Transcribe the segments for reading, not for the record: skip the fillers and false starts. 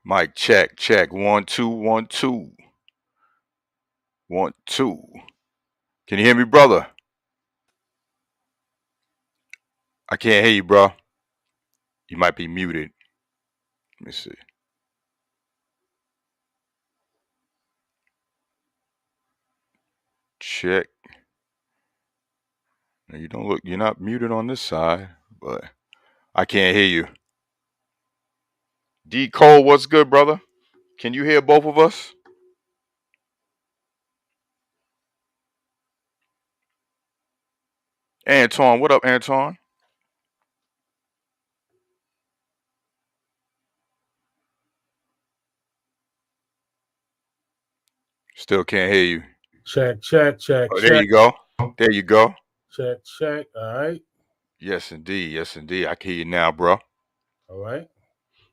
Mic check, check. 1, 2, 1, 2. 1, 2. Can you hear me, brother? I can't hear you, bro. You might be muted. Let me see. Check. Now, you don't look, you're not muted on this side, but I can't hear you. D Cole, what's good, brother? Can you hear both of us? Anton, what up, Anton? Still can't hear you. Check, check, check. Oh, there you go. There you go. Check, check. All right. Yes, indeed. Yes, indeed. I can hear you now, bro. All right.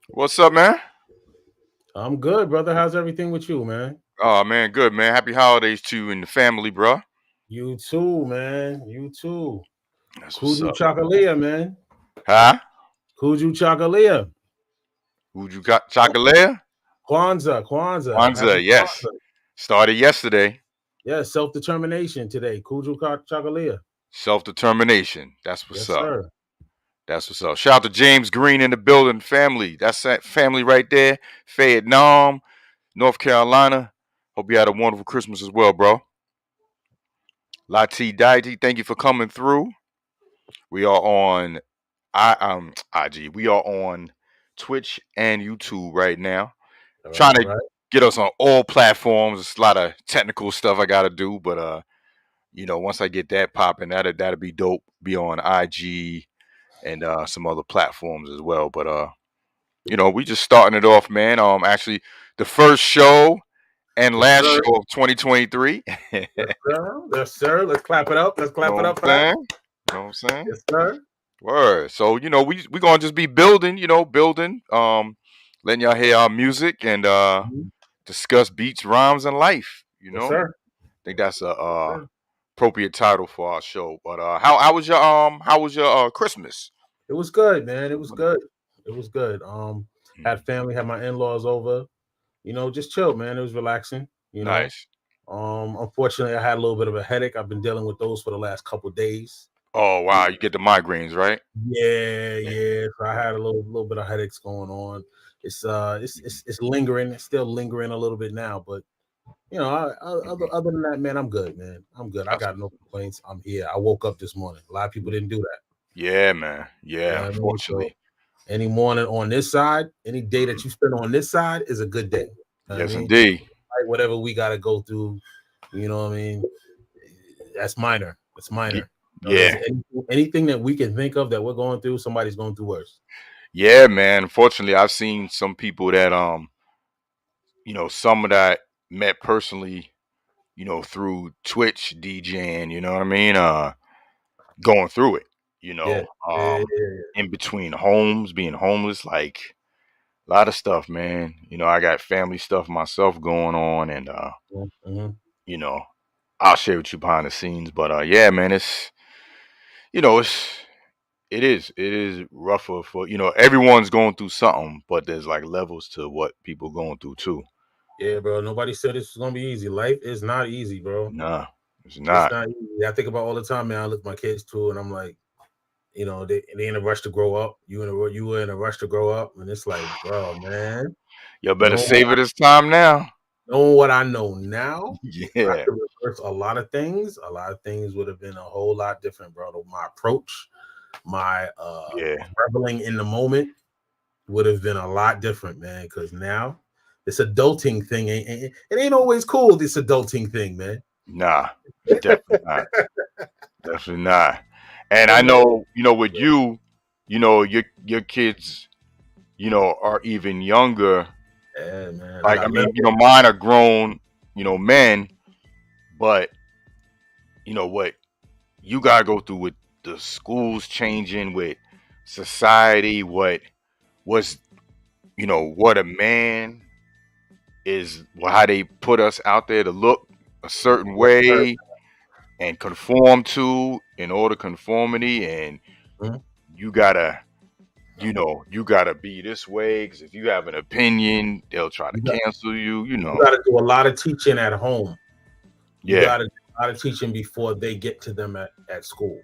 What's up, man? I'm good, brother. How's everything with you, man? Oh, man, good, man. Happy holidays to you and the family, bro. You too, man. You too. That's what's Kuju up. Chakalia, man. Huh? Kuju Chakalia. Who'd you got? Chocolate? Kwanzaa. Kwanzaa, yes. Kwanzaa. Started yesterday. Yeah, self-determination today. Kuju Chakalia. Self-determination. That's what's Yes, up. sir. That's what's up. Shout out to James Green in the building, family. That's that family right there. Vietnam, North Carolina. Hope you had a wonderful Christmas as well, bro. Djaytiger, thank you for coming through. We are on IG. We are on Twitch and YouTube right now. Trying to get us on all platforms. It's a lot of technical stuff I gotta do, but once I get that popping, that'll be dope. Be on IG and some other platforms as well. But we just starting it off, man. Actually, the first show and last show of 2023. Yes, sir. Let's clap it up. Let's clap it up for that. You know what I'm saying? Yes, sir. Word. So, we gonna just be building, building, letting y'all hear our music and Mhm. discuss beats, rhymes, and life. Yes, sir. I think that's a Yes, sir. appropriate title for our show. But how was your Christmas? It was good, man. It was good. It was good. Mm, Had family, had my in-laws over. Just chilled, man. It was relaxing. nice. Unfortunately, I had a little bit of a headache. I've been dealing with those for the last couple days. Oh You wow, you get the migraines, right? Yeah, yeah. So I Yeah. had a little bit of headaches going on. It's lingering. It's still lingering a little bit now, but Mhm. other than that, man, I'm good, man. I'm good. I That's got no complaints. I'm here. I woke up this morning. A lot of people didn't do that. Yeah, man. You know Yeah, what I mean? So unfortunately. any morning on this side, any day that Mhm. you spend on this side is a good day. You know what I Yes, mean? indeed. Like whatever we got to go through, you know what I mean? That's minor. It's Ye- minor. There's Yeah, anything that we can think of that we're going through, somebody's going through worse. yeah, man. Unfortunately, I've seen some people that some of that met personally, through Twitch DJing. You know what I mean? Going through it. You Yeah. know, Yeah. um, in between homes, being homeless, like a lot of stuff, man. I got family stuff myself going on, and Yeah. Mm-hmm. you know, I'll share with you behind the scenes. But yeah, man, you know, it's it is rougher for everyone's going through something, but there's like levels to what people going through too. Yeah, bro. Nobody said this was gonna be easy. Life is not easy, bro. Nah, it's It's not. not easy. I think about all the time, man. I look at my kids too, and I'm like, they in a rush to grow up. You were in a rush to grow up, and it's like, bro, man, You better knowing what savor this time now. knowing what I know now, if I Yeah, could reverse a lot of things, would have been a whole lot different, bro. My approach, my yeah, reveling in the moment would have been a lot different, man. Because now this adulting thing it ain't always cool. This adulting thing, man. nah, definitely not. Definitely not. And Yeah, I man. know, with you, your kids, are even younger. Yeah, man. I Like, I got mean, little. mine are grown, men, but what you gotta go through with the schools changing, with society, was what a man is, how they put us out there to look a certain Yes, sir. way and conform to, in order conformity, and Mhm. you gotta you gotta be this way, because if you have an opinion they'll try to You got cancel you got to do a lot of teaching at home. You Yeah, got to do a lot of teaching before they get to them at school,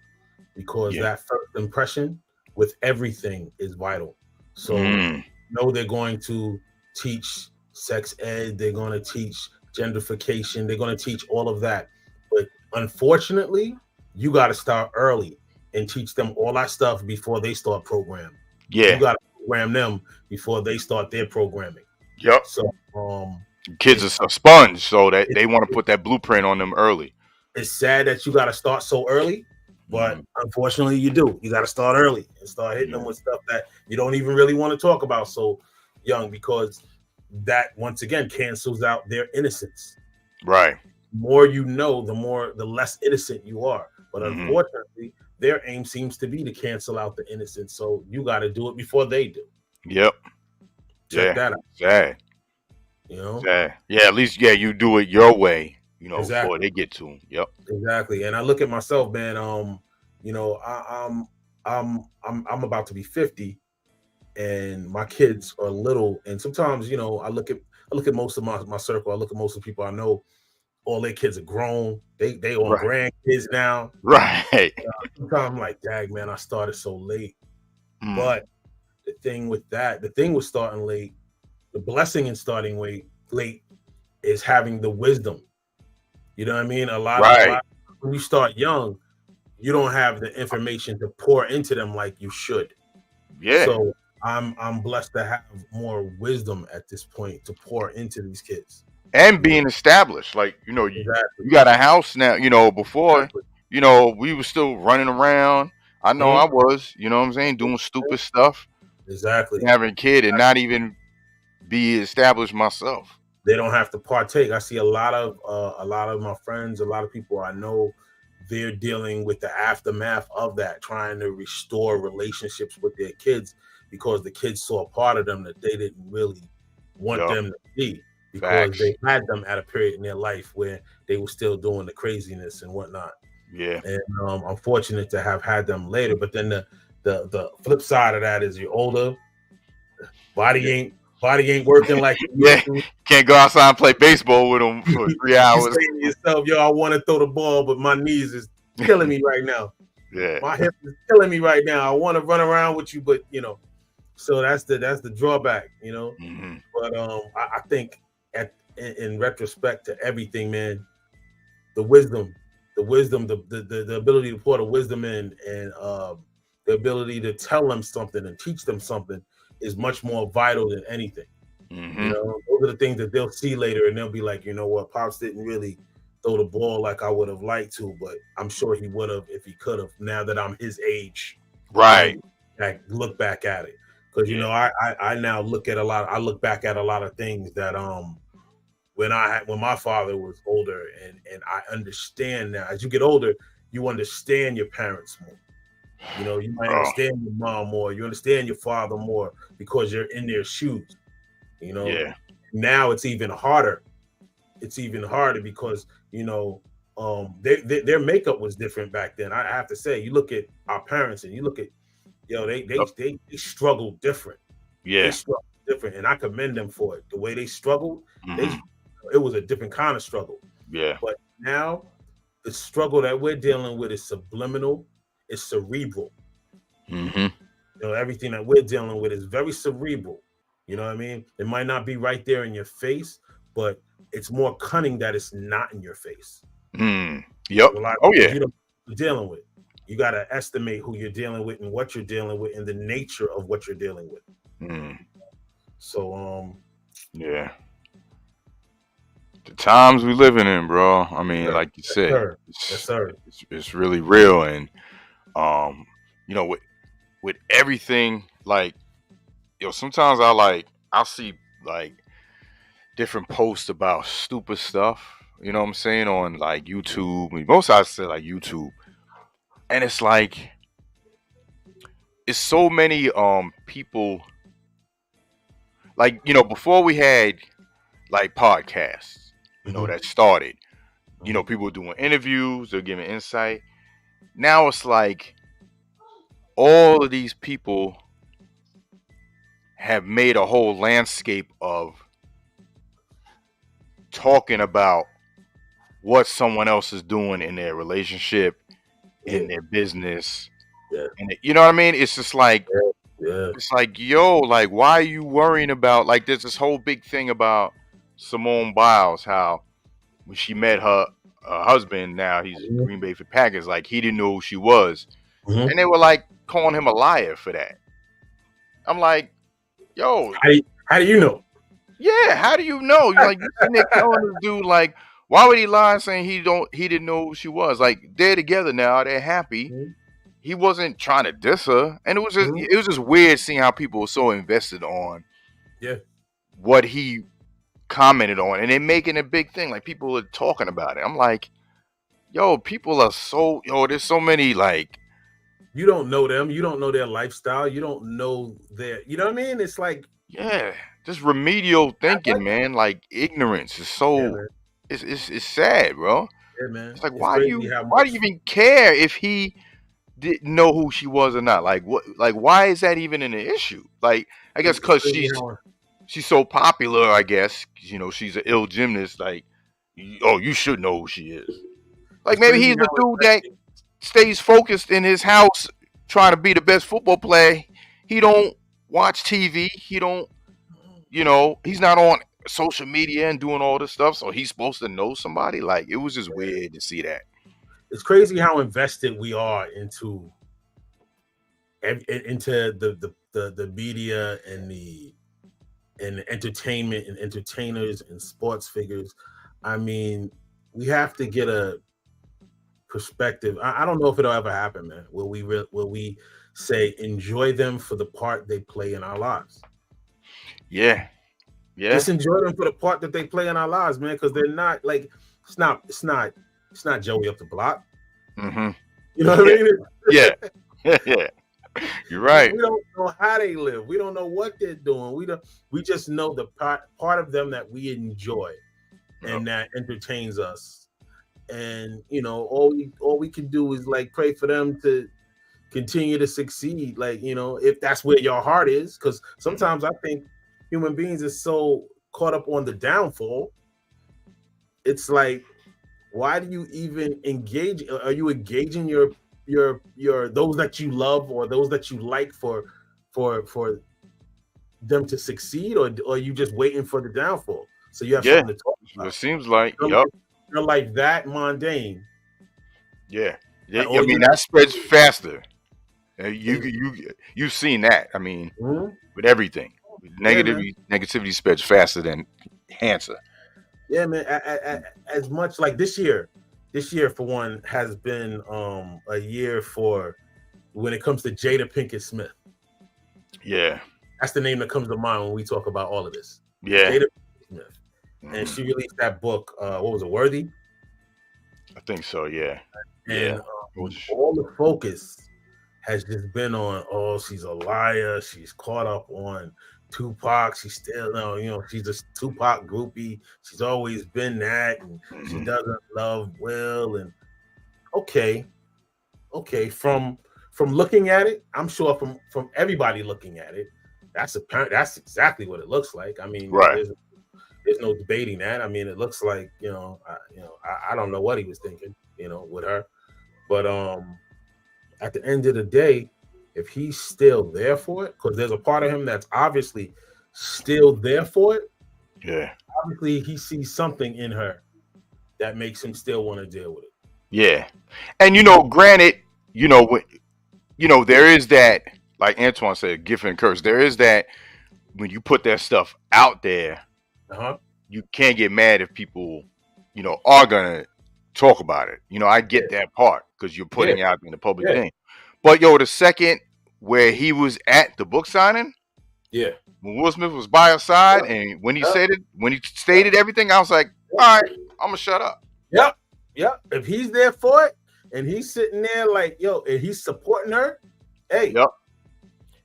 because yeah. that first impression with everything is vital. So, Mm, they're going to teach sex ed, they're going to teach gentrification, they're going to teach all of that. But unfortunately, you got to start early and teach them all that stuff before they start programming. You yeah. got to program them before they start their programming. Yep. So, Kids it's are a sponge, so that it's they want to put that blueprint on them early. it's sad that you got to start so early, but Mm, unfortunately, you do. You got to start early and start hitting them yeah. with stuff that you don't even really want to talk about so young, because that once again cancels out their innocence. Right. The more the less innocent you are. But Hmm. unfortunately, their aim seems to be to cancel out the innocence. So you got to do it before they do. Yep. Check Yeah. that out. Sad. You know Sad. Yeah. At least, yeah, you do it your way. Before exactly. they get to them. Yep. Exactly. And I look at myself, man. I'm about to be 50, and my kids are little. And sometimes, I look at most of my circle. I look at most of the people I know. All their kids are grown. They on Right. grandkids now. Right. Sometimes I'm like, dag, man, I started so late. Mm, But the thing with starting late, the blessing in starting late is having the wisdom. You know what I mean? A lot. right. When you start young, you don't have the information to pour into them like you should. Yeah. So I'm blessed to have more wisdom at this point to pour into these kids. And You know being established, like, exactly, you got a house now. Before, exactly. we were still running around. I know I Mhm. was, what I'm saying, doing stupid stuff, Exactly. having a kid, and not even be established myself. They don't have to partake. I see a lot of my friends, a lot of people I know. they're dealing with the aftermath of that, trying to restore relationships with their kids because the kids saw a part of them that they didn't really want Yup. them to see because Facts. they had them at a period in their life where they were still doing the craziness and whatnot. Yeah. And I'm fortunate to have had them later. But then the flip side of that is you're older, body Yeah. ain't working like it used Yeah. to. Can't go outside and play baseball with them for 3 You hours. say to yourself, yo, I want to throw the ball, but my knees is killing me right now. Yeah. My hip is killing me right now. I want to run around with you, but so that's the drawback, Mm-hmm. But I think in retrospect to everything, man, the wisdom, the ability to pour the wisdom in, and the ability to tell them something and teach them something is much more vital than anything. Mm-hmm. Those are the things that they'll see later, and they'll be like, you know what, Pops didn't really throw the ball like I would have liked to, but I'm sure he would have if he could have. Now that I'm his age, Right. I look back at it because Yeah. I now look at a lot. I look back at a lot of things that when my father was older, and I understand now. As you get older, you understand your parents more. You might Oh, understand your mom more. You understand your father more because you're in their shoes. yeah. Now it's even harder. It's even harder because their makeup was different back then. I have to say, you look at our parents and you look at Yup. they struggled different. They Yeah. struggled different, and I commend them for it. The way they struggled, Mm-hmm. it was a different kind of struggle. Yeah. But now the struggle that we're dealing with is subliminal, it's cerebral. Mm-hmm. Everything that we're dealing with is very cerebral. You know what I mean? It might not be right there in your face, but it's more cunning that it's not in your face. Mm. Yup. A lot of Oh things yeah. you don't know what you're dealing with. You got to estimate who you're dealing with and what you're dealing with and the nature of what you're dealing with. Mm. So Yeah. The times we living in, bro. I mean, sir. like you Yes, said, sir. Yes, sir. it's really real, and um, with everything, like sometimes I'll see like different posts about stupid stuff. You know what I'm saying on like YouTube. I mean, most I say like YouTube, and it's like it's so many people like before we had like podcasts, Mm-hmm. that started. Mm-hmm. People doing interviews, they're giving insight. Now it's like all of these people have made a whole landscape of talking about what someone else is doing in their relationship, Yeah. in their business, Yeah. and you know what I mean? It's just like Yeah. it's like yo, like why are you worrying about like there's this whole big thing about Simone Biles, how when she met her husband, now he's Mm-hmm. Green Bay for Packers, like he didn't know who she was, Mm-hmm. and they were like calling him a liar for that. I'm like, yo, How do you know? yeah, how do you know? You like you sitting there telling this dude like, why would he lie saying he didn't know who she was? Like they're together now, they're happy. Mm-hmm. He wasn't trying to diss her, and Mm-hmm. it was just weird seeing how people were so invested on Yeah. what he commented on, and they're making a big thing. Like people are talking about it. I'm like, yo, people are so there's so many like You don't know them. You don't know their lifestyle. You don't know their. You know what I mean? It's like, yeah, just remedial thinking, man. Like ignorance is yeah, so man. it's sad, bro. Yeah, man. It's like It's crazy how why do you much. even care if he didn't know who she was or not? Like what? Like why is that even an issue? Like I guess It's because crazy how. she's so popular. I guess she's an ill gymnast. Like you should know who she is. Like It's maybe crazy he's the how dude that invested. stays focused in his house trying to be the best football player. He don't watch TV. He don't. He's not on social media and doing all this stuff. So he's supposed to know somebody. Like it was just weird to see that. It's crazy how invested we are into the media and the entertainment and entertainers and sports figures. I mean, we have to get a perspective. I don't know if it'll ever happen, man. Where we say enjoy them for the part they play in our lives. Yeah. Yeah. Just enjoy them for the part that they play in our lives, man. Because they're not like it's not Joey up the block. Mm-hmm. You know what I mean? Yeah. Yeah. You're right. We don't know how they live. We don't know what they're doing. We just know the part of them that we enjoy Yep. and that entertains us. And all we can do is like pray for them to continue to succeed. Like, if that's where your heart is, because Mm-hmm. sometimes I think human beings are so caught up on the downfall. It's like, why do you even engage? Are you engaging your those that you love or those that you like for them to succeed, or are you just waiting for the downfall so you have Yeah. something to talk It about? seems like, You're yep. like, you're like that mundane Yeah. Yeah. that I all mean, you that spreads do faster. is, You've seen that. I mean, mhm. with everything, Yeah, man. negativity spreads faster than cancer. Yeah, man. As much like this year for one has been a year for when it comes to Jada Pinkett Smith. Yeah. That's the name that comes to mind when we talk about all of this. Yeah. Jada Pinkett Smith. And Hmm. she released that book. What was it? Worthy. I think so. Yeah. Yeah. And It was. all the focus has just been on, oh, she's a liar. She's caught up on Tupac. She's still, she's a Tupac groupie. She's always been that, and she Hmm. doesn't love Will. And okay, okay, from looking at it, I'm sure from everybody looking at it, that's apparent. That's exactly what it looks like. I mean, Right. there's no debating that. I mean, it looks like I don't know what he was thinking, with her, but at the end of the day, if he's still there for it, because there's a part of him that's obviously still there for it. Yeah. Obviously, he sees something in her that makes him still want to deal with it. Yeah. And granted, there is that, like Antoine said, gift and curse. There is that when you put that stuff out there, Uh-huh. you can't get mad if people, are gonna talk about it. I get that part because you're Yeah, putting it out in the public yeah, thing. But the second where he was at the book signing, yeah, when Will Smith was by his side, yep, and when he yep, stated everything, I was like, all right, I'm gonna shut up. yep, yep. If he's there for it and he's sitting there like, yo, and he's supporting her, hey, Yep.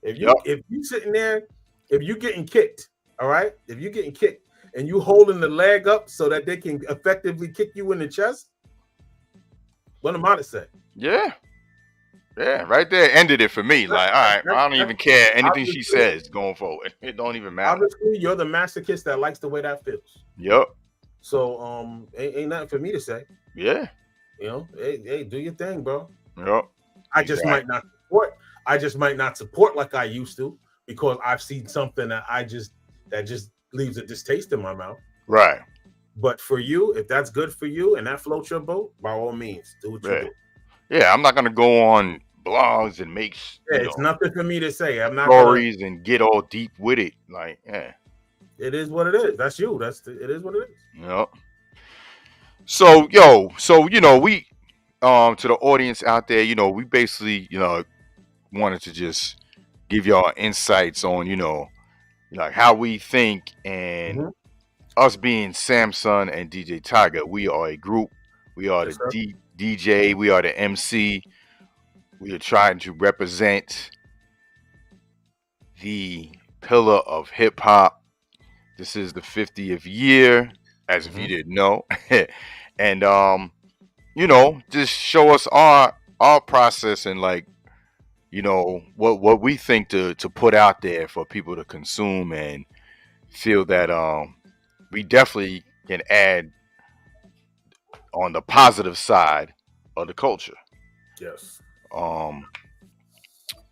if Yep. you sitting there, if you getting kicked, all right, if you getting kicked and you holding the leg up so that they can effectively kick you in the chest, what am I to say? Yeah. Yeah. Right there ended it for me. Like, all right, I don't even care anything she Obviously, says going forward. It don't even matter. obviously, you're the masochist that likes the way that feels. Yep. So, ain't nothing for me to say. Yeah. Hey, do your thing, bro. Yep. I just Exactly. might not support. I just might not support like I used to because I've seen something that just leaves a distaste in my mouth. Right. But for you, if that's good for you and that floats your boat, by all means, do what you Yeah. do. Yeah. I'm not gonna go on blogs and make Yeah, it's nothing for me to say. I'm not gonna. stories and get all deep with it. Like, yeah. It is what it is. That's you. It is what it is. Yep. So we to the audience out there, we basically, wanted to just give y'all insights on, like how we think, and Mm-hmm. us being Samssun and Djaytiger, we are a group. We are Yes, the sir. DJ. We are the MC. We are trying to represent the pillar of hip hop. This is the 50th year, as if you Mm-hmm. didn't know, and just show us our process and, like, what we think to put out there for people to consume, and feel that we definitely can add on the positive side of the culture. Yes. Um,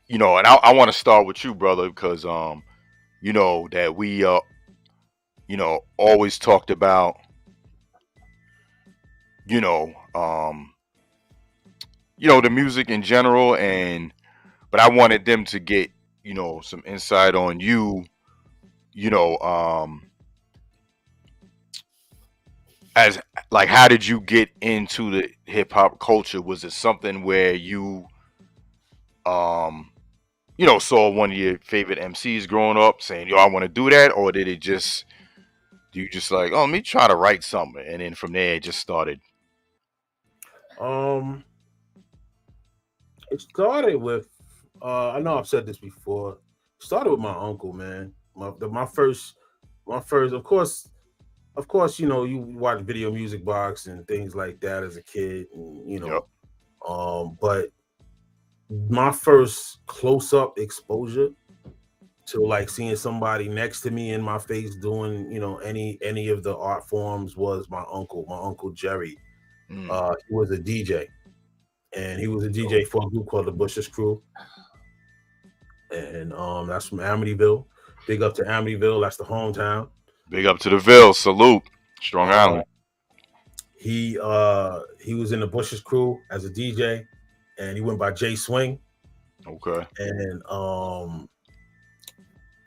and I want to start with you, brother, because that we always talked about, you know, um, the music in general, but I wanted them to get, some insight on you, you know, as like, how did you get into the hip hop culture? Was it something where you saw one of your favorite MCs growing up saying, yo, I want to do that? Or did it just, you just like, oh, let me try to write something, and then from there it just started? Um, It started with I know I've said this before. It started with my uncle, man. My first, of course, you watch Video Music Box and things like that as a kid, and, Yep. but my first close up exposure to like seeing somebody next to me in my face doing, any of the art forms was my uncle Jerry. He was a DJ, and he was a DJ for a group called the Bush's Crew, and that's from Amityville. Big up to Amityville, that's the hometown. Big up to the Ville. Salute. Strong Uh, Island. he was in the Bush's Crew as a DJ, and he went by Jay Swing. Okay. And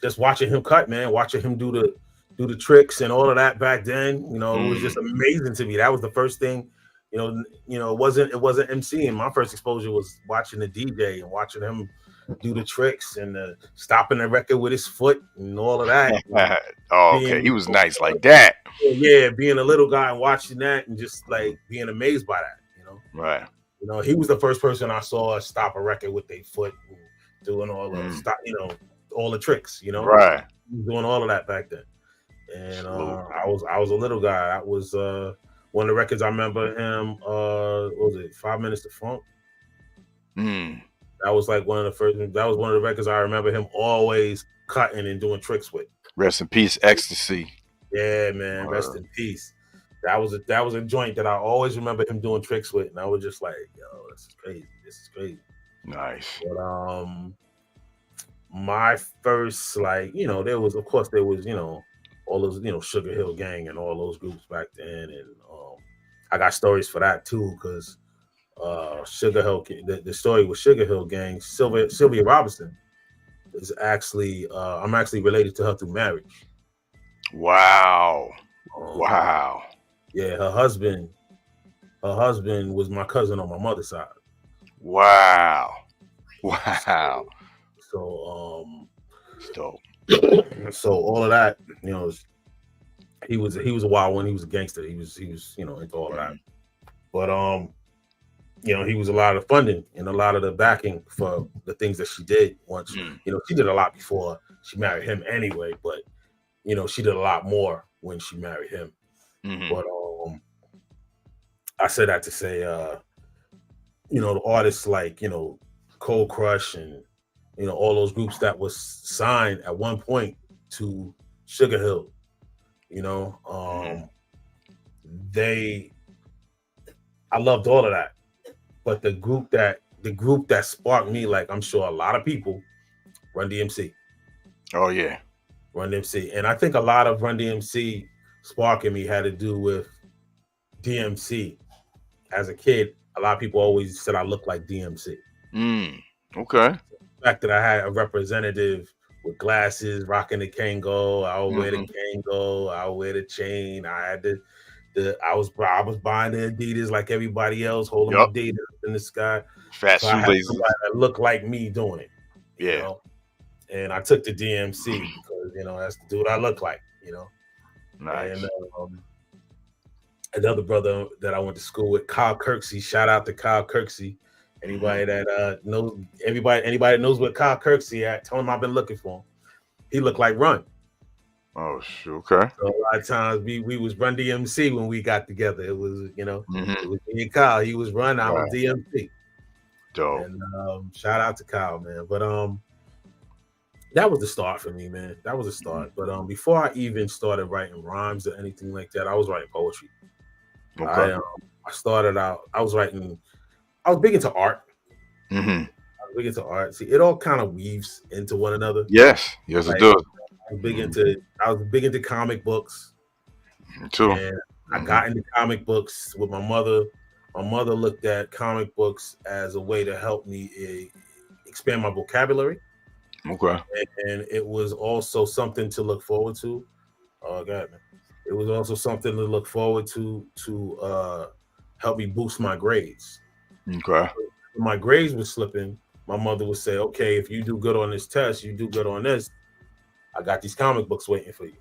just watching him cut, man, watching him do the tricks and all of that back then, it was just amazing to me. That was the first thing, it wasn't MCing. My first exposure was watching the DJ and watching him do the tricks and stopping the record with his foot and all of that. Oh, okay. He was nice like that. Yeah, being a little guy and watching that and just like being amazed by that, Right. He was the first person I saw stop a record with their foot and doing all the all the tricks, Right. He was doing all of that back then. And I was a little guy. That was one of the records I remember him. What was it, 5 Minutes to Funk? That was like one of the first. That was one of the records I remember him always cutting and doing tricks with. Rest in peace, Ecstasy. Yeah, man. Rest in peace. That was a joint that I always remember him doing tricks with, and I was just like, yo, this is crazy. This is crazy. Nice. But my first, like, there was all those, Sugar Hill Gang and all those groups back then, and I got stories for that too, because Sugar Hill, the story with Sugar Hill Gang, Sylvia Robinson is actually, I'm actually related to her through marriage. Wow. Wow. Yeah, her husband was my cousin on my mother's side. Wow. Wow. So dope. So all of that, he was a wild one. He was a gangster. He was into all of that. But he was a lot of the funding and a lot of the backing for the things that she did once. She did a lot before she married him anyway, but she did a lot more when she married him. But I said that to say the artists like, Cold Crush and all those groups that was signed at one point to Sugar Hill, I loved all of that. But the group that sparked me, like I'm sure a lot of people, Run DMC. Oh yeah. Run DMC. And I think a lot of Run DMC sparking me had to do with DMC. As a kid, a lot of people always said I looked like DMC. Okay. The fact that I had a representative with glasses, rocking the Kango, I would wear the Kango, I would wear the chain. I had I was buying the Adidas like everybody else, holding my Adidas in the sky. Fat shoelaces. That looked like me doing it. Yeah. And I took the DMC because that's the dude I look like. Nice. And another brother that I went to school with, Kyle Kirksey. Shout out to Kyle Kirksey. Anybody that knows, anybody that knows what Kyle Kirksey at, tell him I've been looking for him. He looked like Run. Oh, okay. So a lot of times we was Run DMC when we got together. It was, it was me and Kyle. He was Run, I was DMC. Dope. And shout out to Kyle, man. But that was the start for me, man. That was a start. But before I even started writing rhymes or anything like that, I was writing poetry. Okay. I started out, I was big into art. I was big into art. See, it all kind of weaves into one another. Yes, it does. I was big into comic books. Me too. And I got into comic books with my mother. My mother looked at comic books as a way to help me expand my vocabulary. Okay. And it was also something to look forward to. Oh God, man. It was also something to look forward to help me boost my grades. Okay. When my grades were slipping, my mother would say, okay, if you do good on this test, you do good on this, I got these comic books waiting for you.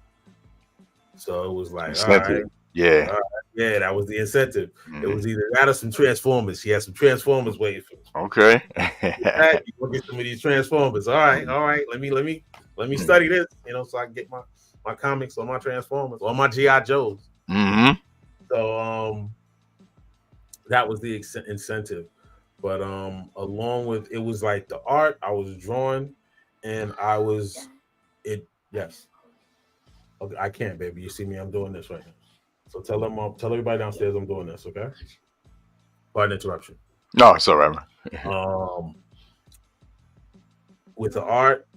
So it was like, all right. Yeah. Yeah, that was the incentive. It was either that or some Transformers. She had some Transformers waiting for me. Okay. You go get some of these Transformers. All right. Let me study this. So I can get my comics or my Transformers or my GI Joes. Mm-hmm. So that was the incentive. But along with it was like the art, I was drawing, and I was it. Yes. Okay, I can't, baby. You see me? I'm doing this right now. So tell everybody downstairs I'm doing this. Okay. Pardon interruption. No, it's all right, man. With the art,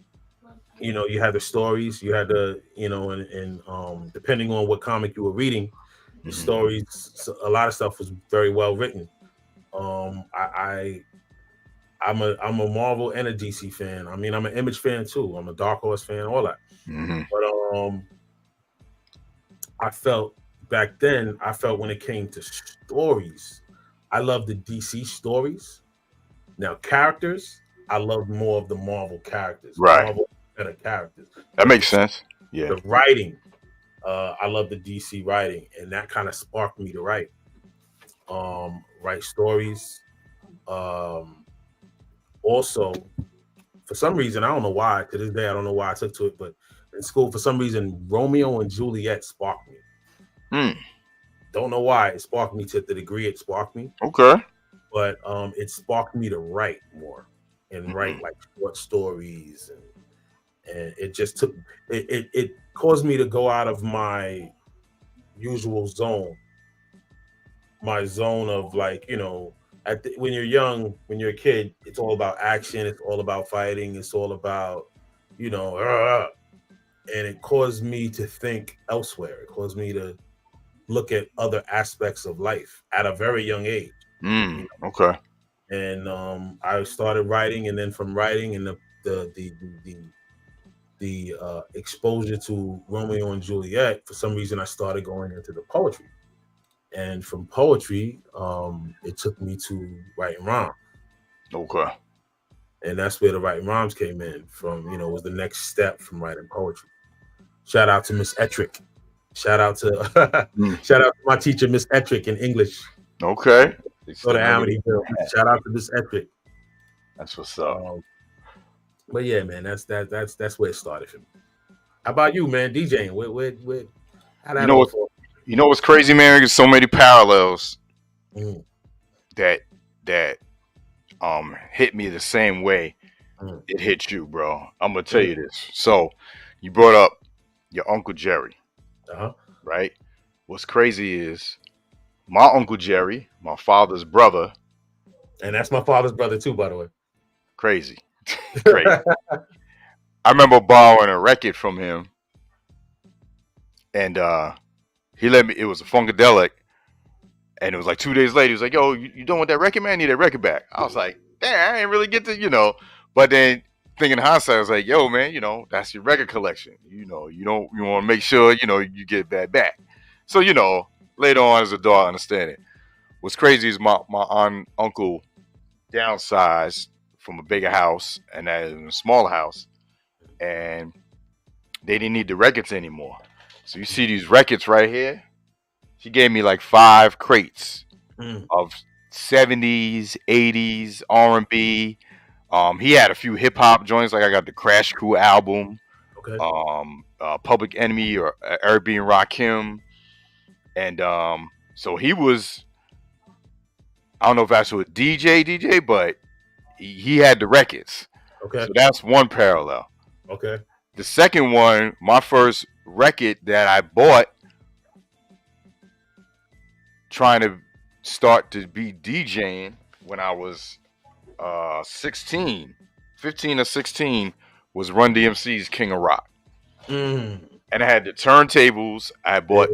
you had the stories, you had the, and depending on what comic you were reading, the stories, a lot of stuff was very well written. I'm a Marvel and a DC fan. I mean, I'm an Image fan too. I'm a Dark Horse fan, all that. But I felt back then, when it came to stories, I love the DC stories. Now, characters, I love more of the Marvel characters. Right. Marvel better characters. That makes sense. Yeah. The writing, I love the DC writing, and that kind of sparked me to write stories. Also, for some reason, I don't know why. To this day, I don't know why I took to it, but in school, for some reason, Romeo and Juliet sparked me. Don't know why it sparked me to the degree it sparked me. Okay. But it sparked me to write more and write like short stories, and it just took it caused me to go out of my usual zone, my zone of like, when you're young, when you're a kid, it's all about action, it's all about fighting, it's all about, and it caused me to think elsewhere. It caused me to look at other aspects of life at a very young age. Okay. And I started writing, and then from writing and the exposure to Romeo and Juliet, for some reason I started going into the poetry. And from poetry, it took me to writing rhymes. Okay. And that's where the writing rhymes came in from, was the next step from writing poetry. Shout out to Miss Ettrick. Shout out to my teacher, Miss Ettrick, in English. Okay. Go to Amityville. Shout out to Miss Ettrick. That's what's up. But yeah, man, that's where it started for me. How about you, man? DJing? Where how that you know what's crazy, man? There's so many parallels that hit me the same way it hit you, bro. I'm gonna tell you this. So you brought up your Uncle Jerry. Right? What's crazy is my Uncle Jerry, my father's brother. And that's my father's brother too, by the way. Crazy. Crazy. I remember borrowing a record from him, and he let me. It was a Funkadelic, and it was like 2 days later. He was like, "Yo, you done with that record, man? I need that record back." I was like, "Damn, I ain't really get to, But then thinking in hindsight, I was like, "Yo, man, that's your record collection. You want to make sure you get that back." So later on as a adult, I understand it. What's crazy is my uncle downsized from a bigger house and that in a smaller house, and they didn't need the records anymore. So you see these records right here. She gave me like 5 crates of 70s, 80s, R&B. He had a few hip hop joints, like I got the Crash Crew album, Public Enemy or Arabian Rakim, and so he was, I don't know if that's a DJ, but he had the records. Okay. So that's one parallel. Okay. The second one, my first record that I bought trying to start to be DJing when I was 15 or 16 was Run DMC's King of Rock. And I had the turntables I bought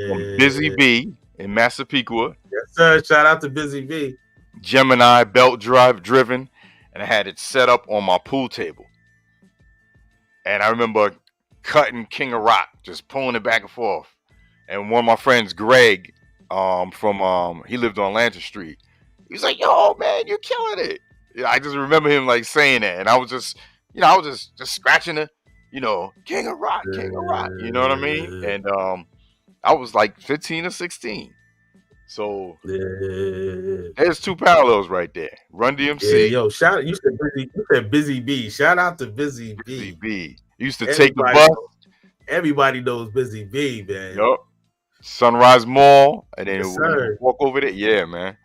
from Busy B in Massapequa. Yes, sir. Shout out to Busy B. Gemini belt drive driven, and I had it set up on my pool table. And I remember cutting King of Rock, just pulling it back and forth. And one of my friends, Greg, he lived on Lantern Street. He was like, "Yo, man, you're killing it." I just remember him like saying that, and I was just, I was just scratching the, King of Rock, you know what I mean? And I was like 15 or 16, So Yeah. there's two parallels right there. Run Yeah, DMC, yo, shout you said Busy B. Shout out to Busy Busy B. B. Used to take the Everybody bus. everybody knows Busy B, man. Yup. Sunrise Mall, and then Yes, you sir. walk over there. Yeah, man.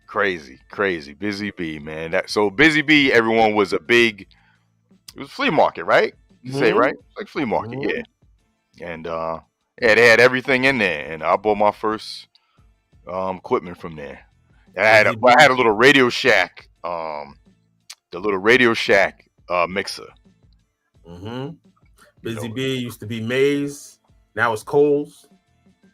Crazy, crazy. Busy Bee, man. So Busy Bee, everyone was a big. It was flea market, right? You say right? Like flea market, yeah. And yeah, they had everything in there, and I bought my first equipment from there. And I had a little Radio Shack, the little Radio Shack mixer. Busy B used to be Maze. Now it's Coles.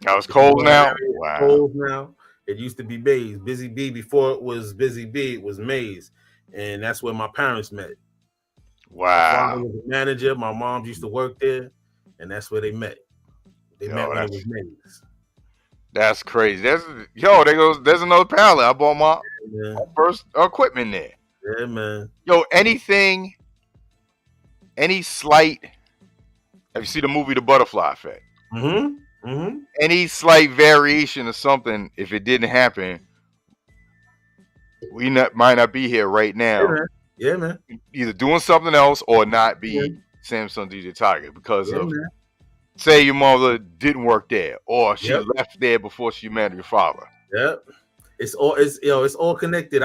Now it's Coles now. Wow. Coles now. It used to be Maze. Busy B, before it was Busy B, it was Maze. And that's where my parents met. Wow. My father was a manager. My mom used to work there. And that's where they met. They met when it was Maze. That's crazy. There's another parallel. I bought my first equipment there. Yeah, man. Yo, any slight. Have you seen the movie The Butterfly Effect? Any slight variation of something, if it didn't happen, we might not be here right now. Yeah, man. Either doing something else or not be Samssun Djaytiger because of, say, your mother didn't work there or she left there before she met your father. Yep. It's all connected.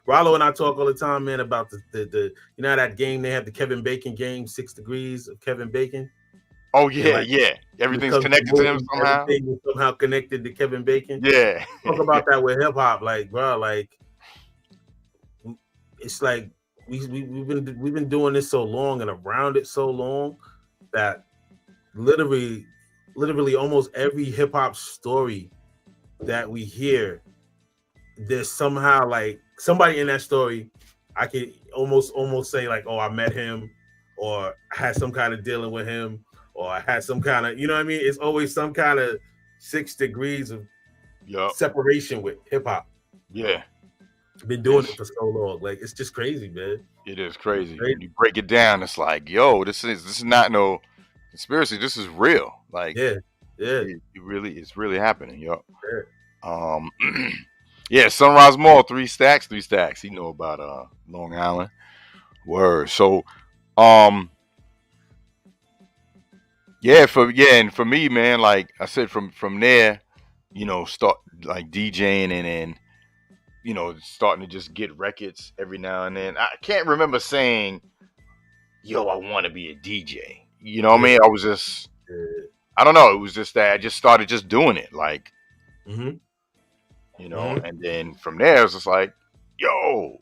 Rollo and I talk all the time, man, about the you know that game they have, the Kevin Bacon game, 6 Degrees of Kevin Bacon. Oh yeah, yeah. Everything's connected to him somehow. Everything is somehow connected to Kevin Bacon. Yeah. Talk about that with hip hop, like, bro, like it's like we've been doing this so long and around it so long that literally almost every hip hop story that we hear, there's somehow like somebody in that story I could almost say like, oh, I met him, or I had some kind of dealing with him, or I had some kind of, you know what I mean? It's always some kind of 6 degrees of separation with hip hop. Yeah. Been doing it for so long. Like, it's just crazy, man. It is crazy. When you break it down, it's like, yo, this is not no conspiracy. This is real. Like, it's really happening, yo. Yeah, Sunrise Mall, 3 stacks. You know about Long Island. Word. So, and for me, man, like I said, from there, you know, start like DJing and then, you know, starting to just get records every now and then. I can't remember saying, yo, I want to be a DJ. You know what I mean? I was just, I don't know. It was just that I just started just doing it. Like, you know, and then from there, it's just like, yo,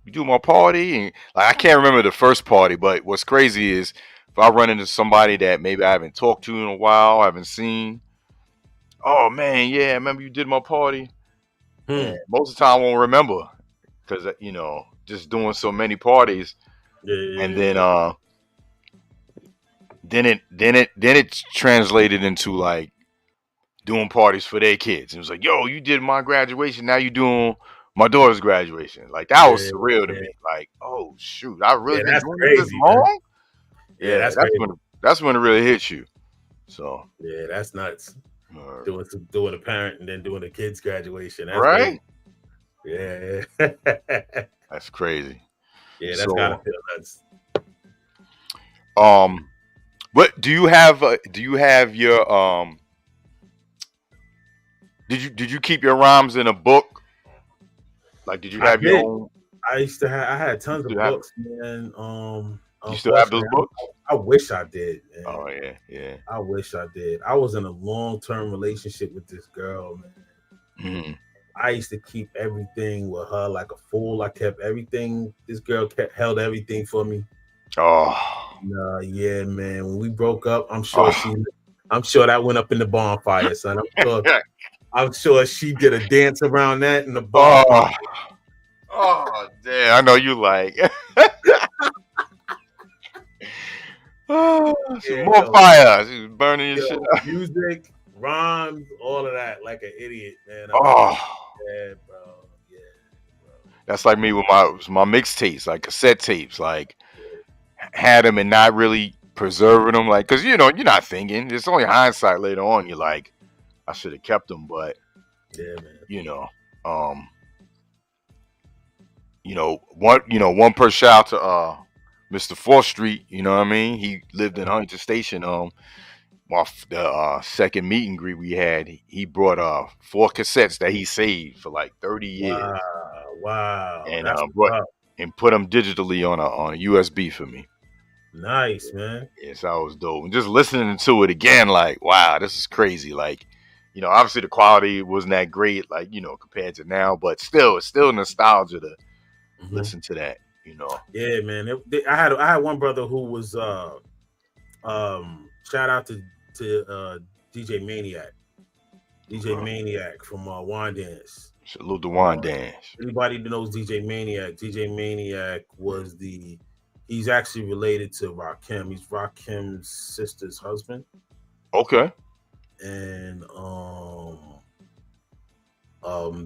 you do my party. And like, I can't remember the first party, but what's crazy is if I run into somebody that maybe I haven't talked to in a while, I haven't seen, oh man, yeah, I remember you did my party. And most of the time I won't remember because, you know, just doing so many parties. And then it's translated into like doing parties for their kids. It was like, yo, you did my graduation, now you doing my daughter's graduation. Like, that was surreal to me. Like, oh shoot, I really been doing this long. Yeah, that's when it really hits you. So yeah, that's nuts. Doing a parent and then doing a kid's graduation. That's right? Crazy. Yeah. That's crazy. Yeah, that's gotta feel nuts. What do you have your did you keep your rhymes in a book? Like, did you have your own? I had tons of books, man. You still have those books? I wish I did, man. Oh yeah. I wish I did. I was in a long-term relationship with this girl, man. I used to keep everything with her like a fool. I kept everything. This girl held everything for me. Yeah, man. When we broke up, I'm sure that went up in the bonfire, son. I'm sure she did a dance around that in the bonfire. Oh damn! I know you like. More fire. She was burning your shit up. Music, rhymes, all of that, like an idiot, man. Yeah, bro. That's like me with my mixtapes, like cassette tapes, like had them and not really preserving them, like, because you know you're not thinking. It's only hindsight later on. You're like, I should have kept them, but Yeah, man. Um, one per shout out to Mr. 4th Street, you know what I mean? He lived in Huntington Station. The second meet and greet we had, he brought 4 cassettes that he saved for like 30 years. Wow. And That's brought what's up. and put them digitally on a USB for me. Nice, man. Yes, that was dope. And just listening to it again, like, wow, this is crazy. Like, obviously the quality wasn't that great, like, compared to now, but still, it's still nostalgia to listen to that, Yeah, man. I had one brother who was shout out to DJ Maniac. DJ Maniac from Wine Dance. Salute to Wine Dance. Anybody that knows DJ Maniac was he's actually related to Rakim. He's Rakim's sister's husband. Okay. And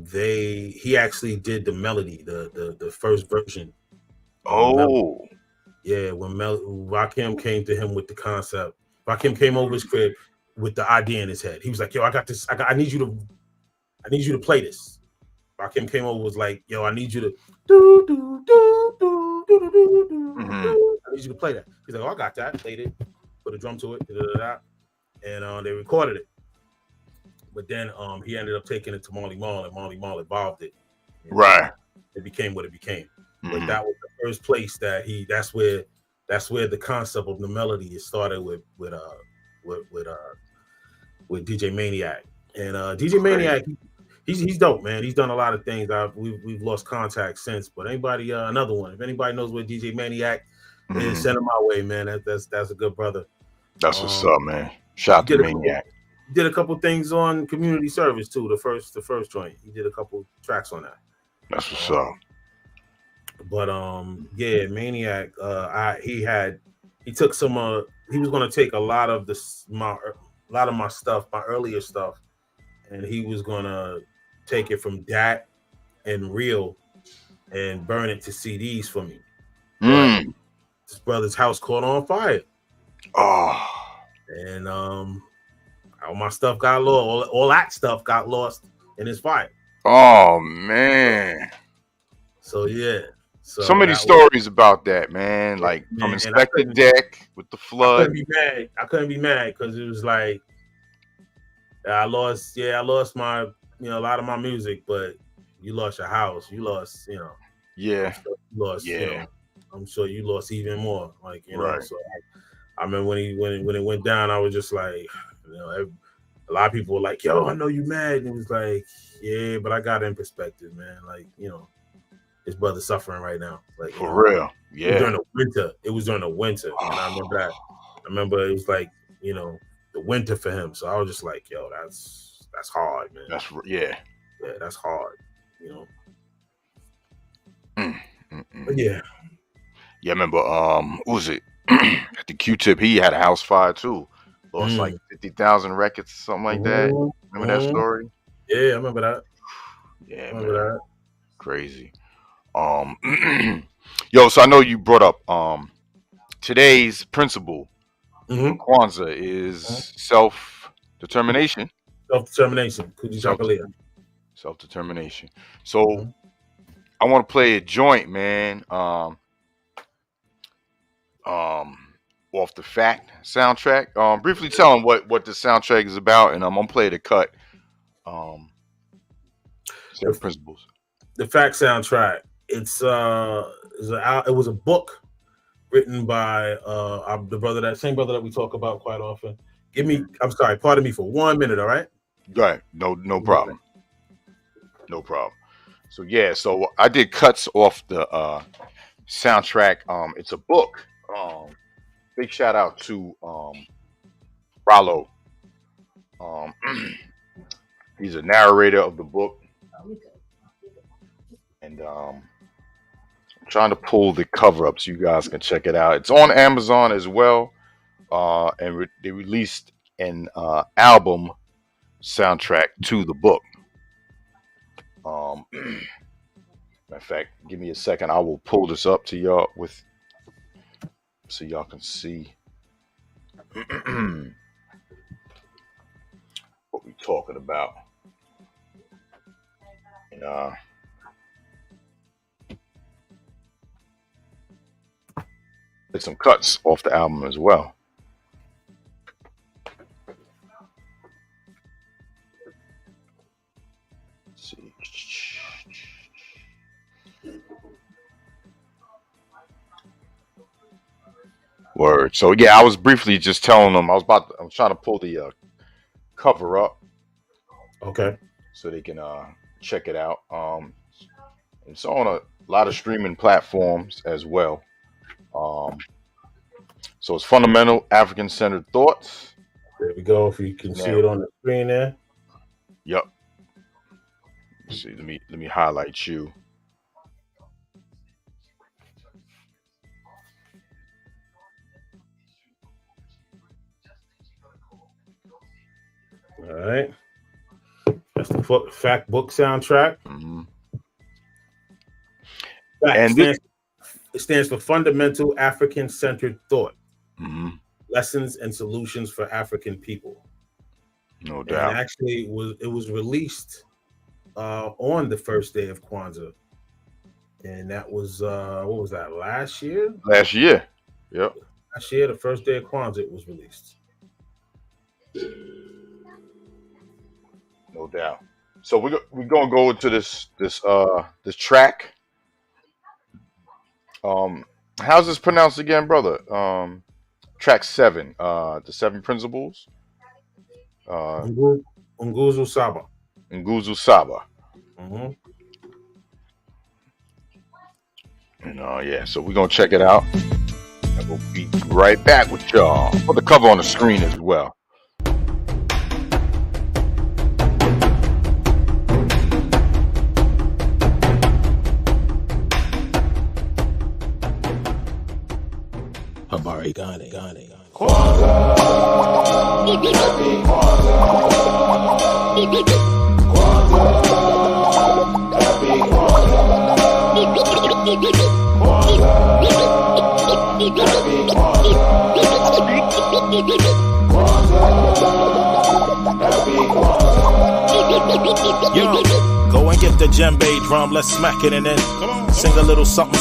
he actually did the melody, the first version. Oh. Yeah, when Rakim came to him with the concept, Rakim came over his crib with the idea in his head. He was like, "Yo, I got this. I need you to play this." Rakim came over, was like, "Yo, I need you to do do do do do do do do. I need you to play that." He's like, "Oh, I got that." Played it, put a drum to it, and they recorded it. But then he ended up taking it to Marley Marl, and Marley Marl evolved it. Right. It became what it became. But that was the first place that that's where the concept of the melody started with DJ Maniac. And DJ Maniac, he's dope, man. He's done a lot of things. We've lost contact since. But anybody, another one. If anybody knows where DJ Maniac is, send him my way, man. That's a good brother. That's what's up, man. Shout out to Maniac. He did a couple things on community service too. The first joint, he did a couple tracks on that. That's what's up. But yeah, Maniac. He took some. He was gonna take a lot of my stuff, my earlier stuff, and he was gonna take it from that and Real and burn it to CDs for me. His brother's house caught on fire. Oh. And all my stuff got lost. All that stuff got lost in his fire. Oh man. So yeah. So many stories about that, man. Like from Inspector Deck with the flood. I couldn't be mad because it was like I lost my a lot of my music, but you lost your house. You lost, Yeah. You lost, yeah. I'm sure you lost even more. Like, right. So I remember when it went down, I was just like, a lot of people were like, "Yo, I know you mad." And it was like, yeah, but I got it in perspective, man. Like, his brother's suffering right now. Like, for real. Yeah. It was during the winter. And I remember that. I remember it was like, the winter for him. So I was just like, yo, that's hard, man. Yeah, that's hard, But yeah. Yeah, I remember what was it? At the Q-Tip, he had a house fire too. Lost like 50,000 records, something like that. Remember that story? Yeah, I remember that. Yeah, I remember that. Crazy. Yo, so I know you brought up today's principle for Kwanzaa is self-determination. Self-determination. Self-determination. So I want to play a joint, man. Off the Fact soundtrack. Briefly tell them what the soundtrack is about, and I'm gonna play the cut. Principles. The Fact soundtrack. It was a book written by the same brother that we talk about quite often. Pardon me for 1 minute, all right? Right. No problem. No problem. So yeah, so I did cuts off the soundtrack. It's a book. Big shout out to Rollo. He's a narrator of the book. And I'm trying to pull the cover up so you guys can check it out. It's on Amazon as well. And they released an album soundtrack to the book. Matter of fact, give me a second. I will pull this up to y'all so y'all can see what we're talking about. Uh, Did some cuts off the album as well. Let's see. Word. So yeah, I was briefly just telling them I'm trying to pull the cover up. Okay. So they can check it out. It's on a lot of streaming platforms as well. So it's Fundamental African-Centered Thoughts. There we go. If you can see it on the screen there. Yep. Let's see, let me highlight you. All right. That's the Fact Book soundtrack. Mm-hmm. It stands for Fundamental African-Centered Thought. Mm-hmm. Lessons and Solutions for African People. No doubt. And actually, it was released on the first day of Kwanzaa. And that was, what was that, last year? Last year. Yep. Last year, the first day of Kwanzaa, it was released. No doubt. So we're gonna go into this track. How's this pronounced again, brother? Track 7. The 7 Principles. Nguzu Saba. Nguzu Saba. Mm-hmm. And yeah, so we're gonna check it out. And we'll be right back with y'all. Put the cover on the screen as well. Habari Gane. Yo, go and get the djembe drum, let's smack it and then sing a little something,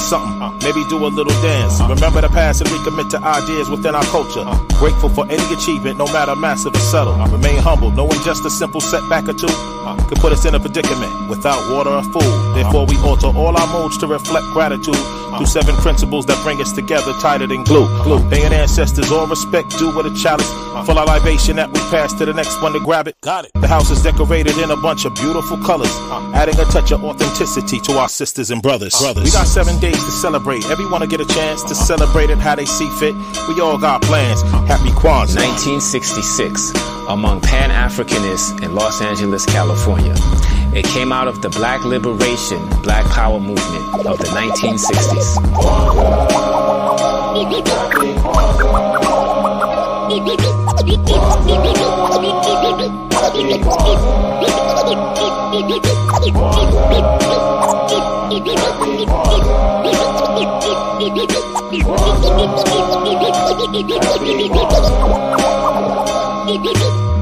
maybe do a little dance. Remember the past and recommit to ideas within our culture. Grateful for any achievement, no matter massive or subtle. Remain humble, knowing just a simple setback or two could put us in a predicament without water or food. Therefore we alter all our modes to reflect gratitude through 7 principles that bring us together tighter than glue. Paying ancestors all respect due with a chalice full of libation that we pass to the next one to grab it. Got it. The house is decorated in a bunch of beautiful colors, adding a touch of authenticity to our sisters and brothers. We got 7 days to celebrate. Everyone will get a chance to celebrate it how they see fit. We all got plans. Happy Kwanzaa. 1966, among Pan-Africanists in Los Angeles, California. It came out of the Black Liberation, Black Power movement of the 1960s.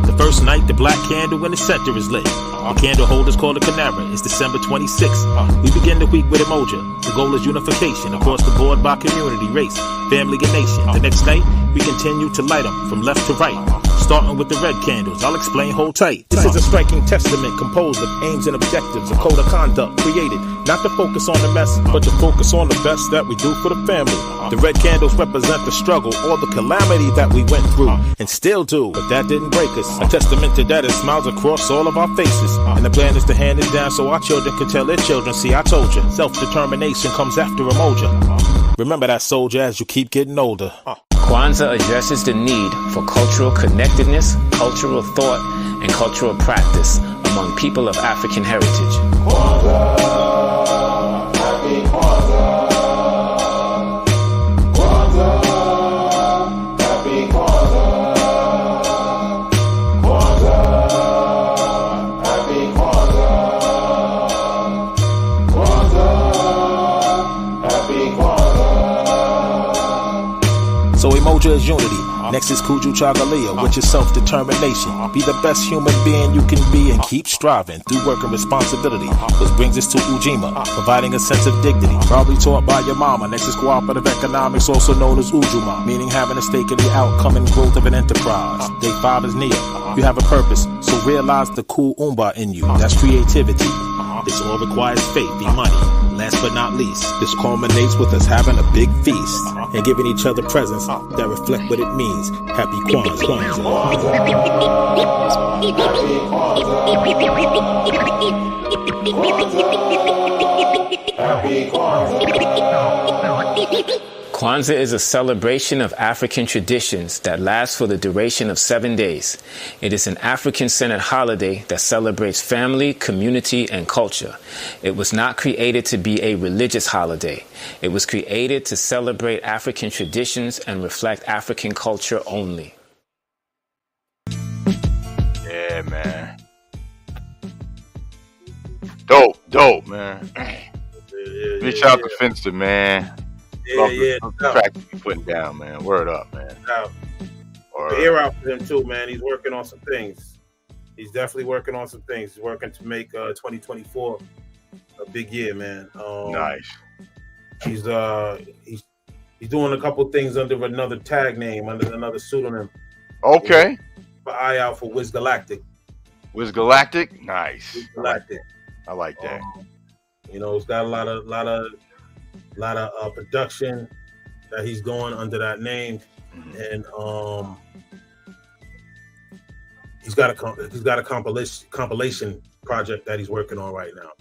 The first night, the black candle in the center is lit. Our candle holders called a Canara. It's December 26th. We begin the week with Emoja. The goal is unification across the board by community, race, family, and nation. The next night, we continue to light them from left to right. Starting with the red candles, I'll explain, hold tight. This is a striking testament composed of aims and objectives, a code of conduct created, not to focus on the mess, but to focus on the best that we do for the family. The red candles represent the struggle or the calamity that we went through, and still do, but that didn't break us. A testament to that is smiles across all of our faces, and the plan is to hand it down so our children can tell their children, see, I told you, self-determination comes after Emoja. Remember that, soldier, as you keep getting older. Kwanzaa addresses the need for cultural connectedness, cultural thought, and cultural practice among people of African heritage. So Emoja is unity, Next is Kuju Chagalia, which is self-determination. Be the best human being you can be and keep striving through work and responsibility. Which brings us to Ujima, providing a sense of dignity. Probably taught by your mama. Next is cooperative economics, also known as Ujuma, meaning having a stake in the outcome and growth of an enterprise. Day 5 is Nia. You have a purpose, so realize the cool Umba in you. That's creativity. This all requires faith, be money. Last but not least, this culminates with us having a big feast and giving each other presents that reflect what it means. Happy Kwanzaa. Kwanzaa is a celebration of African traditions that lasts for the duration of 7 days. It is an African-centered holiday that celebrates family, community, and culture. It was not created to be a religious holiday. It was created to celebrate African traditions and reflect African culture only. Yeah, man. Dope, man. Big shout out to Finster, man. Love the track you putting down, man. Word up, man. The ear out for him too, man. He's working on some things. He's definitely working on some things. He's working to make 2024 a big year, man. Nice. He's doing a couple things under another tag name, under another pseudonym. Okay. Keep an eye out for Wiz Galactic. Wiz Galactic, nice. Wiz Galactic. I like that. It's got a lot of production that he's going under that name, and he's got a compilation project that he's working on right now.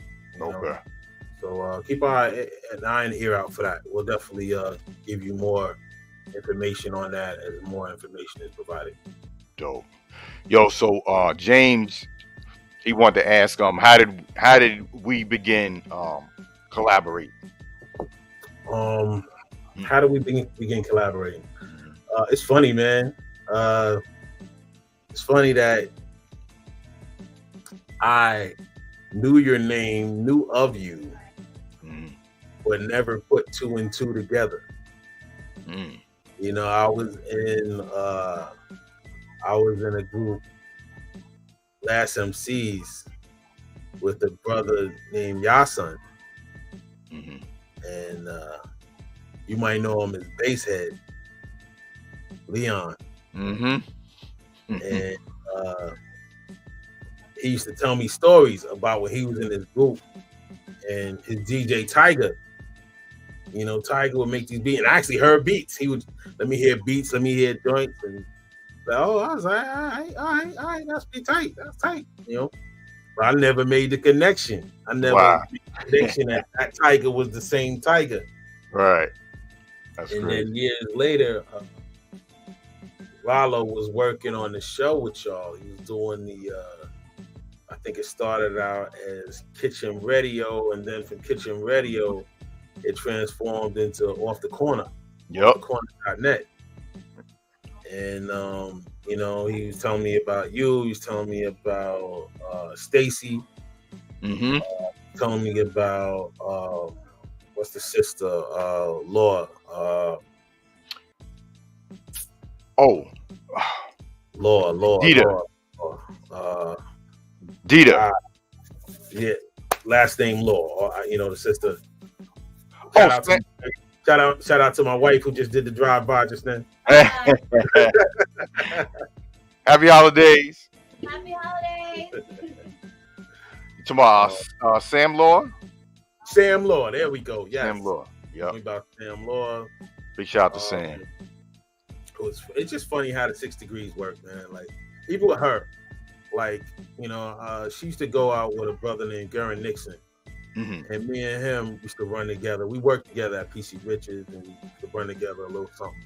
Okay. So keep an eye and ear out for that. We'll definitely give you more information on that as more information is provided. Dope. Yo, so James, he wanted to ask how did we begin collaborating? How do we begin collaborating? It's funny, man. It's funny that I knew your name, knew of you, but never put 2 and 2 together. I was in a group, Last MCs, with a brother named Yasun. And you might know him as Basshead, Leon. And he used to tell me stories about when he was in his group and his DJ Djaytiger. Tiger would make these beats, and I actually heard beats. He would let me hear beats, let me hear joints, and I was like, all right, that's pretty tight. That's tight, But I never made the connection. I never made the connection that Tiger was the same Tiger. Right. That's and great. Then years later, Rollo was working on the show with y'all. He was doing I think it started out as Kitchen Radio, and then from Kitchen Radio, it transformed into Off the Corner. Yep. Corner.net. And he was telling me about you. He was telling me about Stacy. Telling me about what's the sister? Laura. Laura. Dita. Dita. Yeah. Last name Laura. The sister. Shout out to my wife who just did the drive-by just then. Happy holidays. Happy holidays. Tomorrow, Sam Law. Sam Law, there we go. Yes. Sam Law. Yep. About Sam Law. Big shout out to Sam. It's just funny how the 6 degrees work, man. Like, even with her, she used to go out with a brother named Garen Nixon. And me and him used to run together. We worked together at PC Richards, and we used to run together a little something.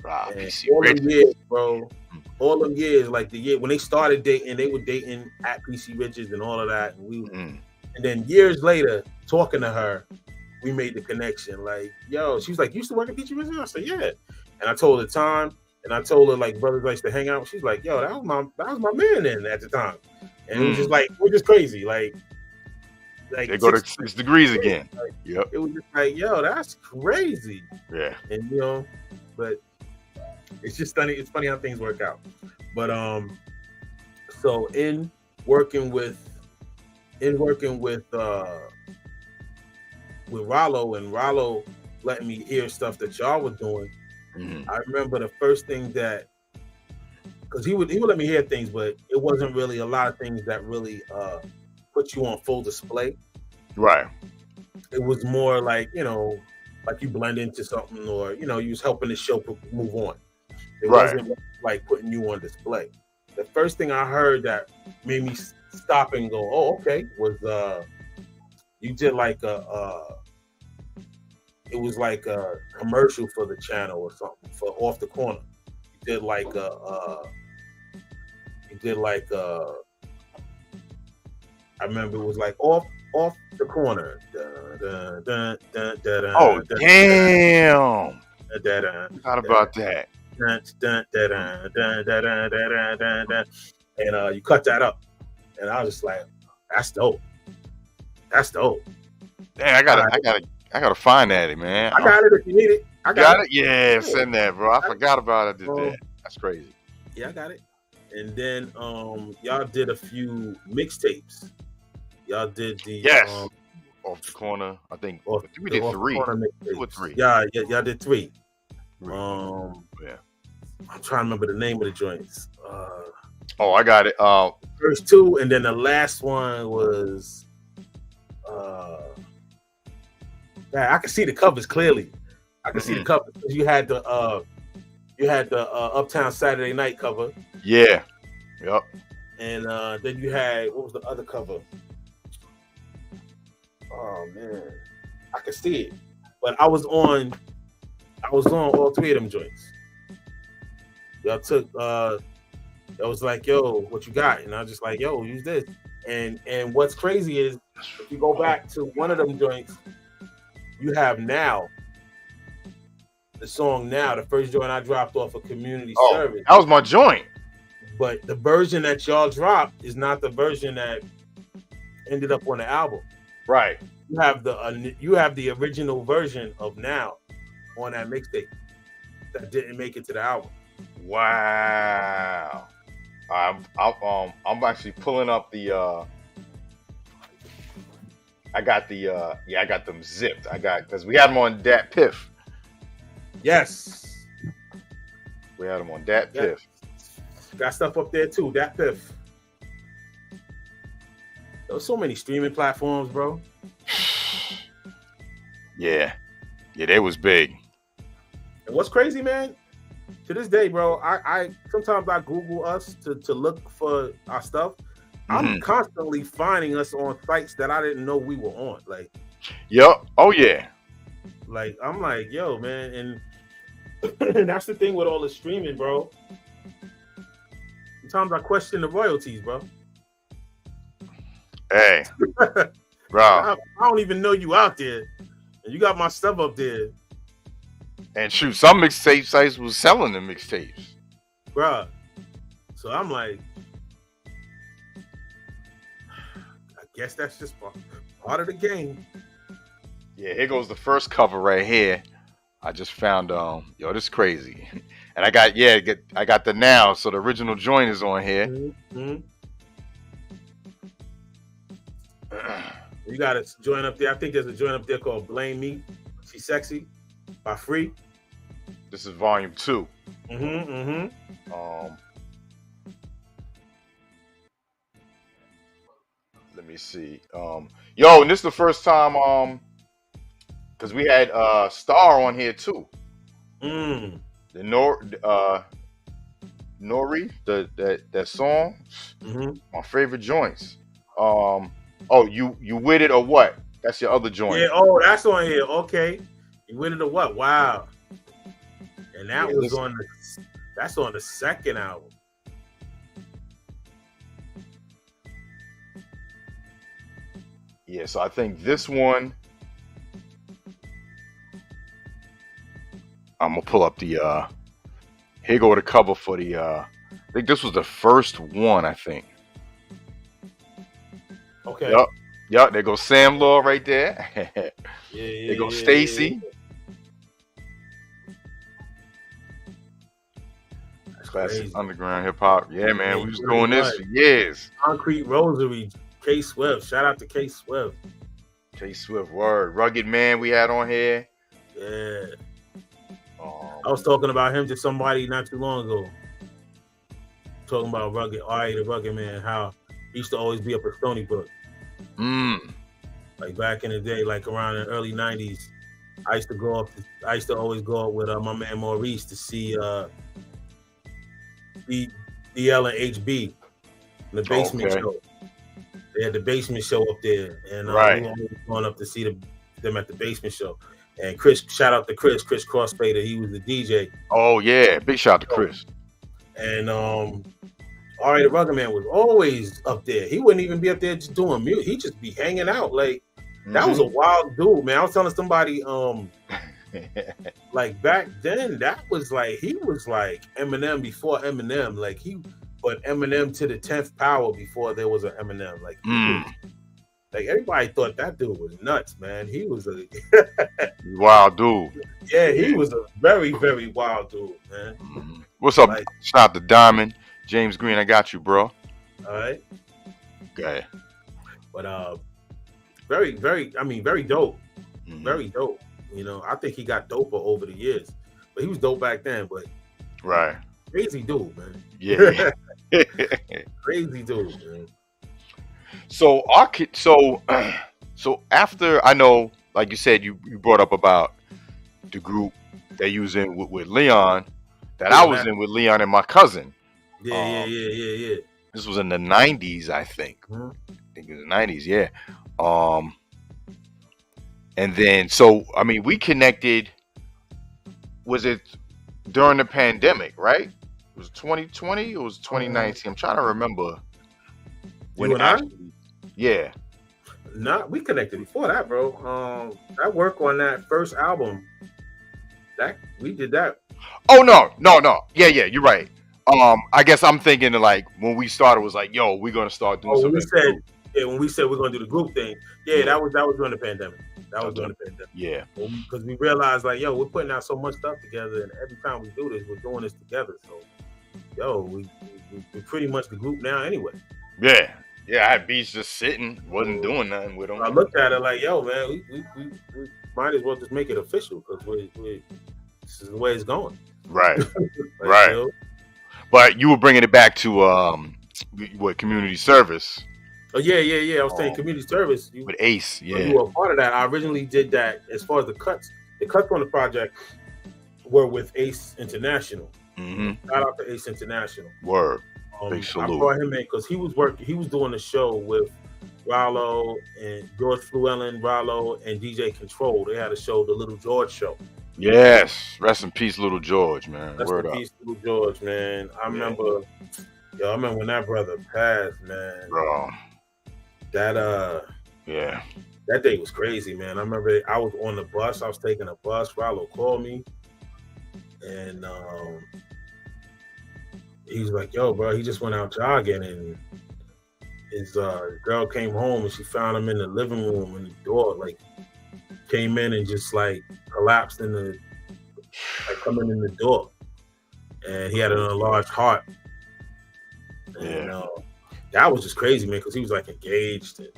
All them years, bro. All them years, like the year when they started dating, they were dating at PC Richards and all of that. And and then years later, talking to her, we made the connection. Like, yo, she was like, "You used to work at PC Richards?" I said, "Yeah." And I told her the time, and I told her like brothers used to hang out. She's like, "Yo, that was my man then at the time." And it was just like, we're just crazy, like they go to 6 degrees again. It was just like, yo, that's crazy. Yeah. And but It's just funny. It's funny how things work out. But so in working with Rollo, and Rollo letting me hear stuff that y'all were doing. Mhm. I remember the first thing that, because he would let me hear things, but it wasn't really a lot of things that really put you on full display. Right. It was more like, like you blend into something, or you was helping the show move on. It Right. wasn't like putting you on display. The first thing I heard that made me stop and go, "Oh, okay," was you did like it was like a commercial for the channel or something for Off the Corner. You did like I remember it was like off the corner. Oh damn! Forgot about that. And you cut that up, and I was just like, "That's dope. That's dope." Damn, I gotta find that, man. I got it if you need it. I got it. Yeah, send that, bro. I forgot about it. That. That's crazy. Yeah, I got it. And then y'all did a few mixtapes. Y'all did the Off the Corner. I think we the did 3. 2 or 3. Yeah, y'all did 3. Yeah. I'm trying to remember the name of the joints. I got it. First 2, and then the last one was I can see the covers clearly. I can see the covers. You had the Uptown Saturday Night cover. Yeah. Yep. And then you had, what was the other cover? Oh man, I can see it. But I was on all 3 of them joints. Y'all took it was like, "Yo, what you got?" And I was just like, "Yo, use this." And what's crazy is, if you go back to one of them joints, you have Now. The song Now, the first joint I dropped off of Community Service. That was my joint. But the version that y'all dropped is not the version that ended up on the album. Right. You have the original version of Now on that mixtape that didn't make it to the album. Wow. I'm actually pulling up the I got them zipped. Because we had them on Dat Piff. Yes. We had them on Dat Piff. Got stuff up there too, Dat Piff. There's so many streaming platforms, bro. Yeah, they was big. And what's crazy, man? To this day, bro, I sometimes I Google us to look for our stuff. I'm constantly finding us on sites that I didn't know we were on. Like, yep. Oh yeah. Like, I'm like, yo, man, and that's the thing with all the streaming, bro. Sometimes I question the royalties, bro. Hey, bro. I don't even know you out there, and you got my stuff up there. And shoot, some mixtape sites was selling the mixtapes, bro. So I'm like, I guess that's just part of the game. Yeah, here goes the first cover right here. I just found this is crazy. And I got the Now, so the original joint is on here. Mm-hmm. You got a joint up there. I think there's a joint up there called Blame Me. She's Sexy by Free. This is volume 2. Let me see. And this is the first time because we had Star on here too. The Nori, that song, my favorite joints. You with it or what? That's your other joint. Yeah. That's on here. Okay. You with it or what? Wow. And that was that's on the second album. Yeah. So I think this one. I'm gonna pull up the. Here go the cover for the. I think this was the first one. I think. Okay. Yep. There goes Sam Law right there. There goes Stacy. Classic crazy. underground hip hop. Yeah, man. We was doing this for years. Concrete Rosary, K Swift. Shout out to K Swift. K Swift, word. Rugged Man we had on here. Yeah. I was talking about him to somebody not too long ago. Talking about Rugged, the Rugged Man, how he used to always be up at Stony Brook. Like back in the day, like around the early 90s, I used to always go up with my man Maurice to see DL and HB, the basement show. They had the basement show up there, and we were always going up to see them at the basement show. And Chris, shout out to Chris Crossfader, he was the DJ. Oh yeah, big shout out to Chris. And the Rugged Man was always up there. He wouldn't even be up there just doing music. He'd just be hanging out. Like that was a wild dude, man. I was telling somebody, like back then, that was like he was like Eminem before Eminem. But Eminem to the 10th power before there was an Eminem. Like, like everybody thought that dude was nuts, man. He was a wild dude. Yeah, he was a very, very wild dude, man. What's up? Like, shout out to Diamond, James Green. I got you, bro. All right. Okay. But very, very. I mean, very dope. Very dope. You know, I think he got doper over the years, but he was dope back then. But crazy dude, man. Yeah. Crazy dude, man. So after, I know, like you said, you brought up about the group that you was in with Leon, that I was in with Leon and my cousin. Yeah. This was in the 90s, I think. I think it was the 90s, yeah. And then, so, I mean, we connected, was it during the pandemic, right? It was 2020 or was it 2019? I'm trying to remember. Yeah. Nah, we connected before that, bro. I worked on that first album. We did that. Oh no. Yeah, you're right. I guess I'm thinking like when we started was like, yo, we're gonna start doing something. When we said we're gonna do the group thing, that was during the pandemic. That was during the pandemic. Yeah. Because we realized like, yo, we're putting out so much stuff together, and every time we do this, we're doing this together. So, yo, we're pretty much the group now anyway. Yeah. Yeah, I had Beats just sitting, wasn't doing nothing with them. I looked at it like, yo, man, we might as well just make it official because this is the way it's going. Right. Like, right. You know? But you were bringing it back to community service. Oh yeah. I was saying community service with Ace. Yeah, you were a part of that. I originally did that as far as the cuts. The cuts on the project were with Ace International. Shout out to Ace International. Word. Big salute. I brought him in because he was doing a show with Rollo and George Fluellen, Rollo and DJ Control. They had a show, the Little George Show. Yes, rest in peace, Little George, man. Rest in peace, Little George, man. I remember when that brother passed, man. Bro. That that day was crazy, man. I remember I was on the bus. I was taking a bus. Rollo called me, and he was like, "Yo, bro, he just went out jogging, and his girl came home, and she found him in the living room, and the door like came in and just like collapsed coming in the door, and he had an enlarged heart." And that was just crazy, man, because he was like engaged, and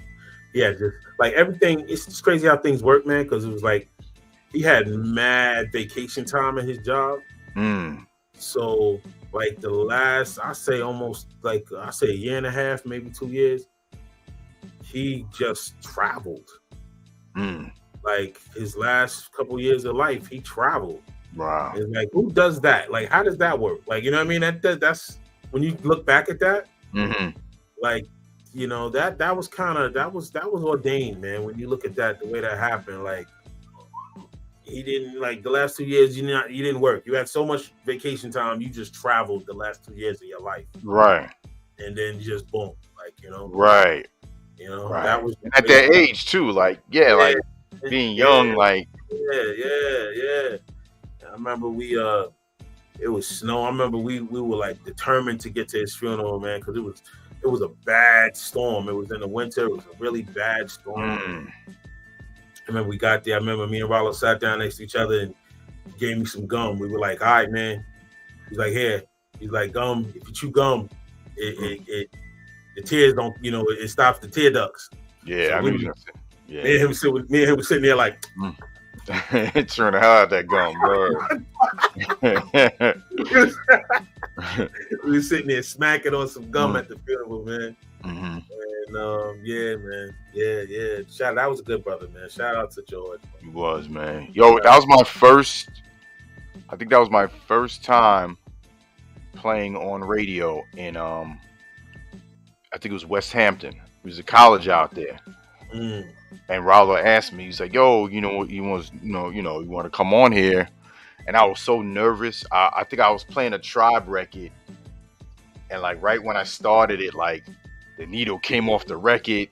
he had just like everything. It's just crazy how things work, man, because it was like he had mad vacation time in his job. So like the last, I say a year and a half, maybe 2 years, he just traveled. Like his last couple years of life, he traveled. Wow. It's like, who does that? Like, how does that work? Like, you know what I mean? That's when you look back at that, like, you know, that was ordained, man. When you look at that, the way that happened, like, he didn't, like, the last 2 years, you didn't work. You had so much vacation time, you just traveled the last 2 years of your life. Right. And then just boom, like, you know. Right. You know, right. That was at that age too, like, like being young, like. Yeah. I remember it was snow. I remember we were like determined to get to his funeral, man, because it was a bad storm. It was in the winter. It was a really bad storm. I remember we got there. I remember me and Rollo sat down next to each other and gave me some gum. We were like, all right, man. He's like, here, He's like, gum. If you chew gum, it the tears don't. It stops the tear ducts. Yeah, So I knew you was gonna say. Yeah. Me and him was sitting there like. Trying to hide that gum, bro. We were sitting there smacking on some gum at the funeral, man. Mm-hmm. And yeah, man, yeah. That was a good brother, man. Shout out to George. He was, man. Yo, that was my first. I think that was my first time playing on radio in I think it was West Hampton. It was a college out there. And Rollo asked me, he's like, "Yo, you want to come on here?" And I was so nervous. I think I was playing a Tribe record, and like right when I started it, like the needle came off the record,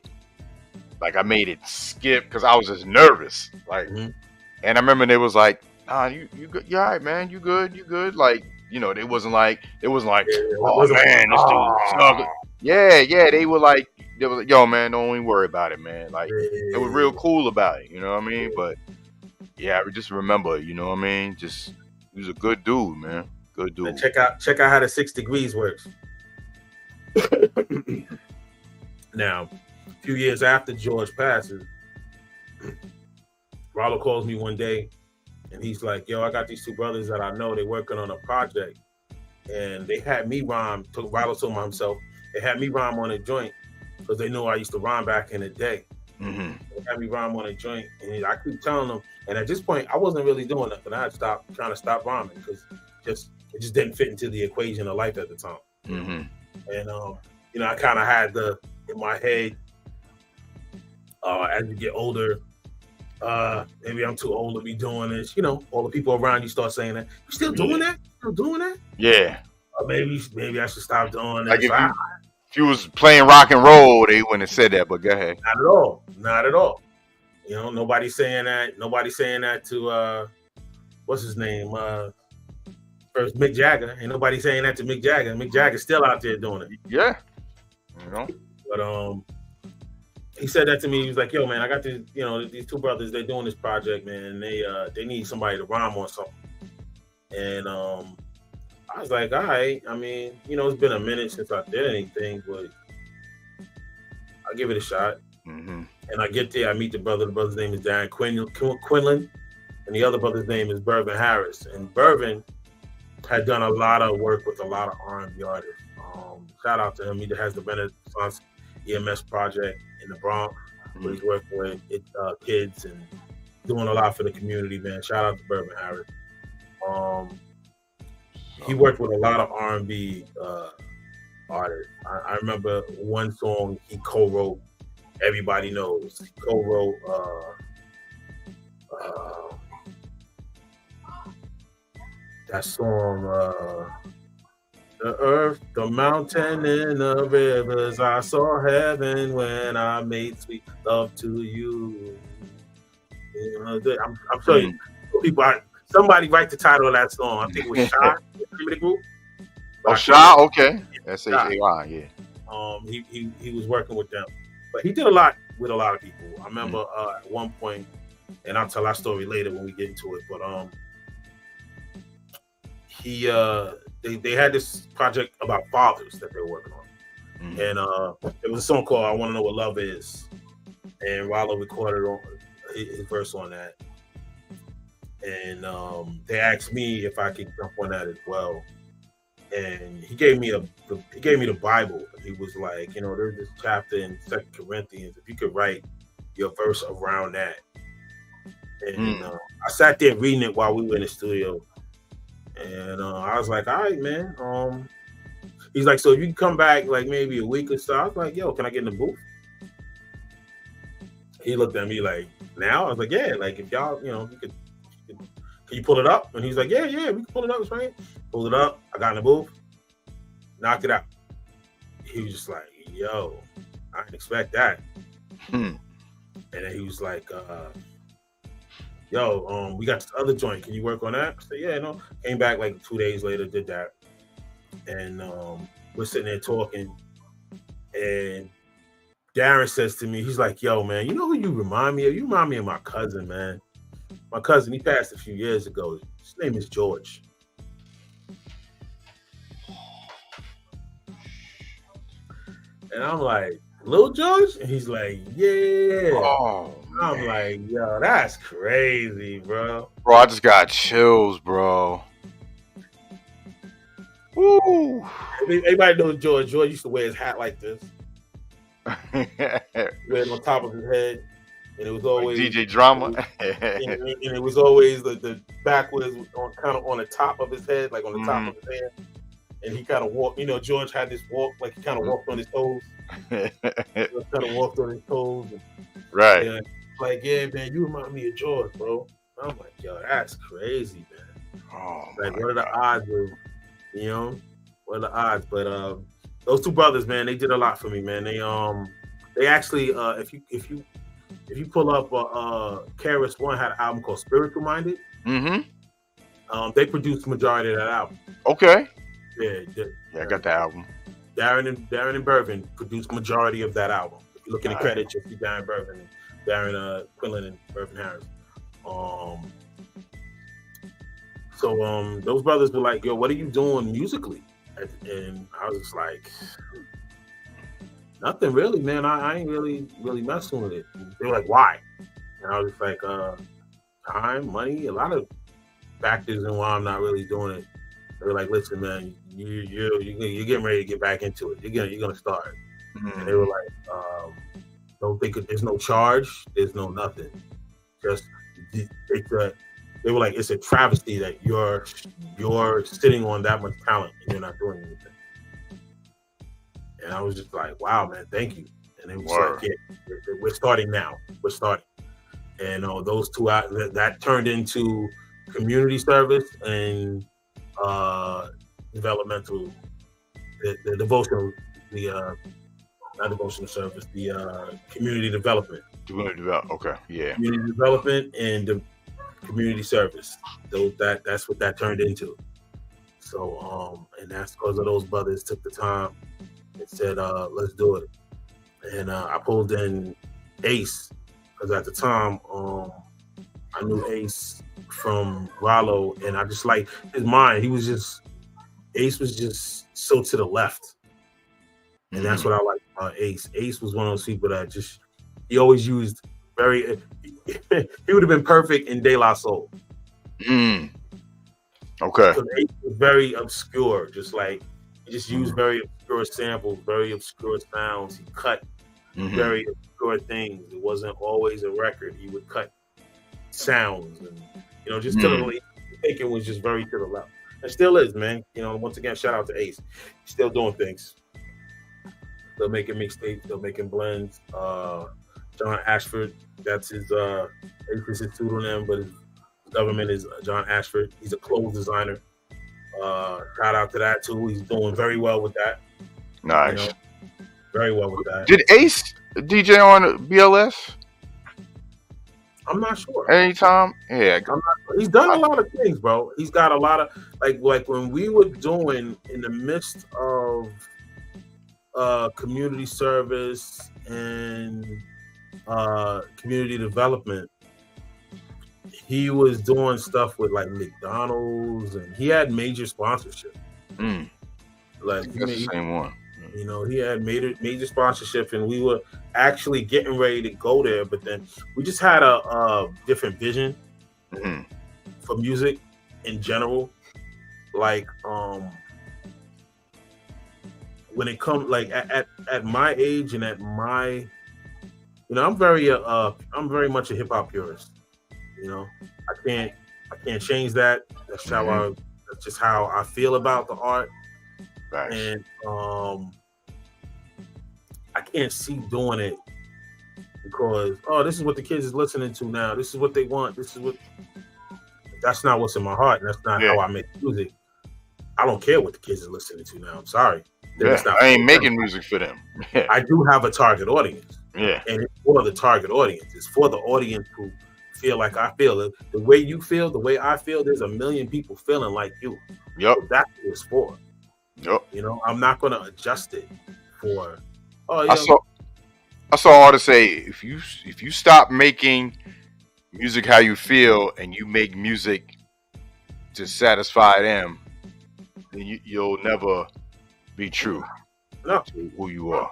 like I made it skip because I was just nervous. Like, and I remember they was like, "Nah, you good? You all right, man? You good? Like, it wasn't like, oh man, this dude." Yeah, they were like, "Yo, man, don't even worry about it, man." Like, they were real cool about it, you know what I mean? But yeah, I just remember, you know what I mean? Just, he was a good dude, man. Good dude. And check out how the 6 degrees works. Now, a few years after George passes, Rollo calls me one day, and he's like, "Yo, I got these 2 brothers that I know. They're working on a project, and they had me rhyme." Rollo told me himself. They had me rhyme on a joint because they know I used to rhyme back in the day. They had me rhyme on a joint, and I keep telling them. And at this point, I wasn't really doing nothing. I had trying to stop rhyming because it just didn't fit into the equation of life at the time. And I kind of had in my head, as you get older, maybe I'm too old to be doing this. All the people around you start saying that. You still doing that? You still doing that? Yeah. Maybe I should stop doing like this. If you was playing rock and roll, they wouldn't have said that, but go ahead. Not at all. Nobody's saying that. Nobody's saying that to what's his name? First Mick Jagger. Ain't nobody saying that to Mick Jagger. Mick Jagger's still out there doing it. Yeah. But he said that to me. He was like, "Yo, man, I got these, these 2 brothers. They're doing this project, man. They need somebody to rhyme on something." And I was like, "All right. I mean, it's been a minute since I did anything, but I'll give it a shot." And I get there, I meet the brother. The brother's name is Darren Quinlan, and the other brother's name is Burvin Harris. And Burvin had done a lot of work with a lot of R&B artists. Shout out to him. He has the Renaissance EMS project in the Bronx, where he's working with kids and doing a lot for the community, man. Shout out to Burvin Harris. He worked with a lot of R&B artists. I remember one song he co-wrote, Everybody Knows. He co-wrote that song, the earth, the mountain, and the rivers. I saw heaven when I made sweet love to you. I'm telling you, people. Somebody write the title of that song. I think it was Shy. The name of the group. Oh, Shy. Okay. S-H-A-Y. Yeah. He was working with them, but he did a lot with a lot of people. I remember at one point, and I'll tell that story later when we get into it. But they had this project about fathers that they were working on, and it was a song called "I Want to Know What Love Is," and Rollo recorded on his verse on that. And they asked me if I could jump on that as well. And he gave me the Bible. He was like, there's this chapter in 2 Corinthians. If you could write your verse around that. And I sat there reading it while we were in the studio. And I was like, all right, man. He's like, so if you can come back like maybe a week or so. I was like, yo, can I get in the booth? He looked at me like, now? I was like, yeah, like if y'all, you could. Can you pull it up? And he's like, yeah, we can pull it up. It's right. Pulled it up. I got in the booth, knocked it out. He was just like, yo, I didn't expect that. And then he was like, yo, we got this other joint. Can you work on that? I said, yeah, no. Came back like 2 days later, did that. And we're sitting there talking. And Darren says to me, he's like, yo, man, you know who you remind me of? You remind me of my cousin, man. My cousin, he passed a few years ago. His name is George. And I'm like, Lil George? And he's like, yeah. Oh, I'm man. like, yo, that's crazy, bro. Bro, I just got chills, bro. Woo. Everybody knows George. George used to wear his hat like this. Wear it on top of his head. And it was always like DJ Drama. and it was always the backwards kind of on the top of his head, like on the top of his head. And he kind of walked, George had this walk, like he kind of walked on his toes. Right. And like, yeah, man, you remind me of George, bro. I'm like, yo, that's crazy, man. Oh, like, what are the odds of, what are the odds? But those two brothers, man, they did a lot for me, man. They actually, if you pull up, KRS One had an album called Spiritual Minded. Mm-hmm. They produced the majority of that album. Okay. Yeah, I got the album. Darren and Bervin produced majority of that album. If you look in the credits, you'll see Darren Bervin and Darren Quinlan and Bervin Harris. So those brothers were like, yo, what are you doing musically? And I was just like, nothing really, man. I ain't really messing with it. And they were like, why? And I was just like, time, money, a lot of factors in why I'm not really doing it. They were like, listen, man, you're getting ready to get back into it. You're gonna start. Mm-hmm. And they were like, don't think there's no charge, there's no nothing. Just they were like, it's a travesty that you're sitting on that much talent and you're not doing anything. And I was just like, wow, man, thank you. And it was like, yeah, we're starting now. We're starting. And those two that turned into community service and developmental, the devotional, not devotional service, the community development. Okay, yeah. Community development and the community service. That's what that turned into. So, and that's because of those brothers took the time and said, let's do it. And I pulled in Ace, because at the time, I knew Ace from Rollo, and I just like his mind. Ace was just so to the left. And that's what I like about Ace. Ace was one of those people that he always used he would have been perfect in De La Soul. Okay. So Ace was very obscure, just like he just used very obscure samples, very obscure sounds. He cut very obscure things. It wasn't always a record. He would cut sounds and just to the thinking was just very to the left. And still is, man. Once again, shout out to Ace. He's still doing things. Still making mixtapes, still making blends. John Ashford, that's his pseudonym, but his government is John Ashford. He's a clothes designer. Shout out to that too. He's doing very well with that. Nice. Very well with that. Did Ace DJ on BLS? I'm not sure. Anytime? Yeah. He's done a lot of things, bro. He's got a lot of like when we were doing in the midst of community service and community development, he was doing stuff with like McDonald's, and he had major sponsorship. Like that's the same one. He had major sponsorship, and we were actually getting ready to go there, but then we just had a different vision for music in general. Like when it comes like at my age and at my I'm very much a hip hop purist. I can't change that. That's that's just how I feel about the art. Nice. And I can't see doing it because this is what the kids is listening to now. This is what they want. That's not what's in my heart, and that's not how I make music. I don't care what the kids are listening to now. I'm sorry. I ain't making music for them. I do have a target audience. Yeah. And it's for the target audience. It's for the audience who feel like I feel. The way you feel, the way I feel, there's a million people feeling like you. Yep. So that's what it's for. Yep. I'm not going to adjust it for. I saw artists say if you stop making music how you feel and you make music to satisfy them, then you'll never be true to who you are.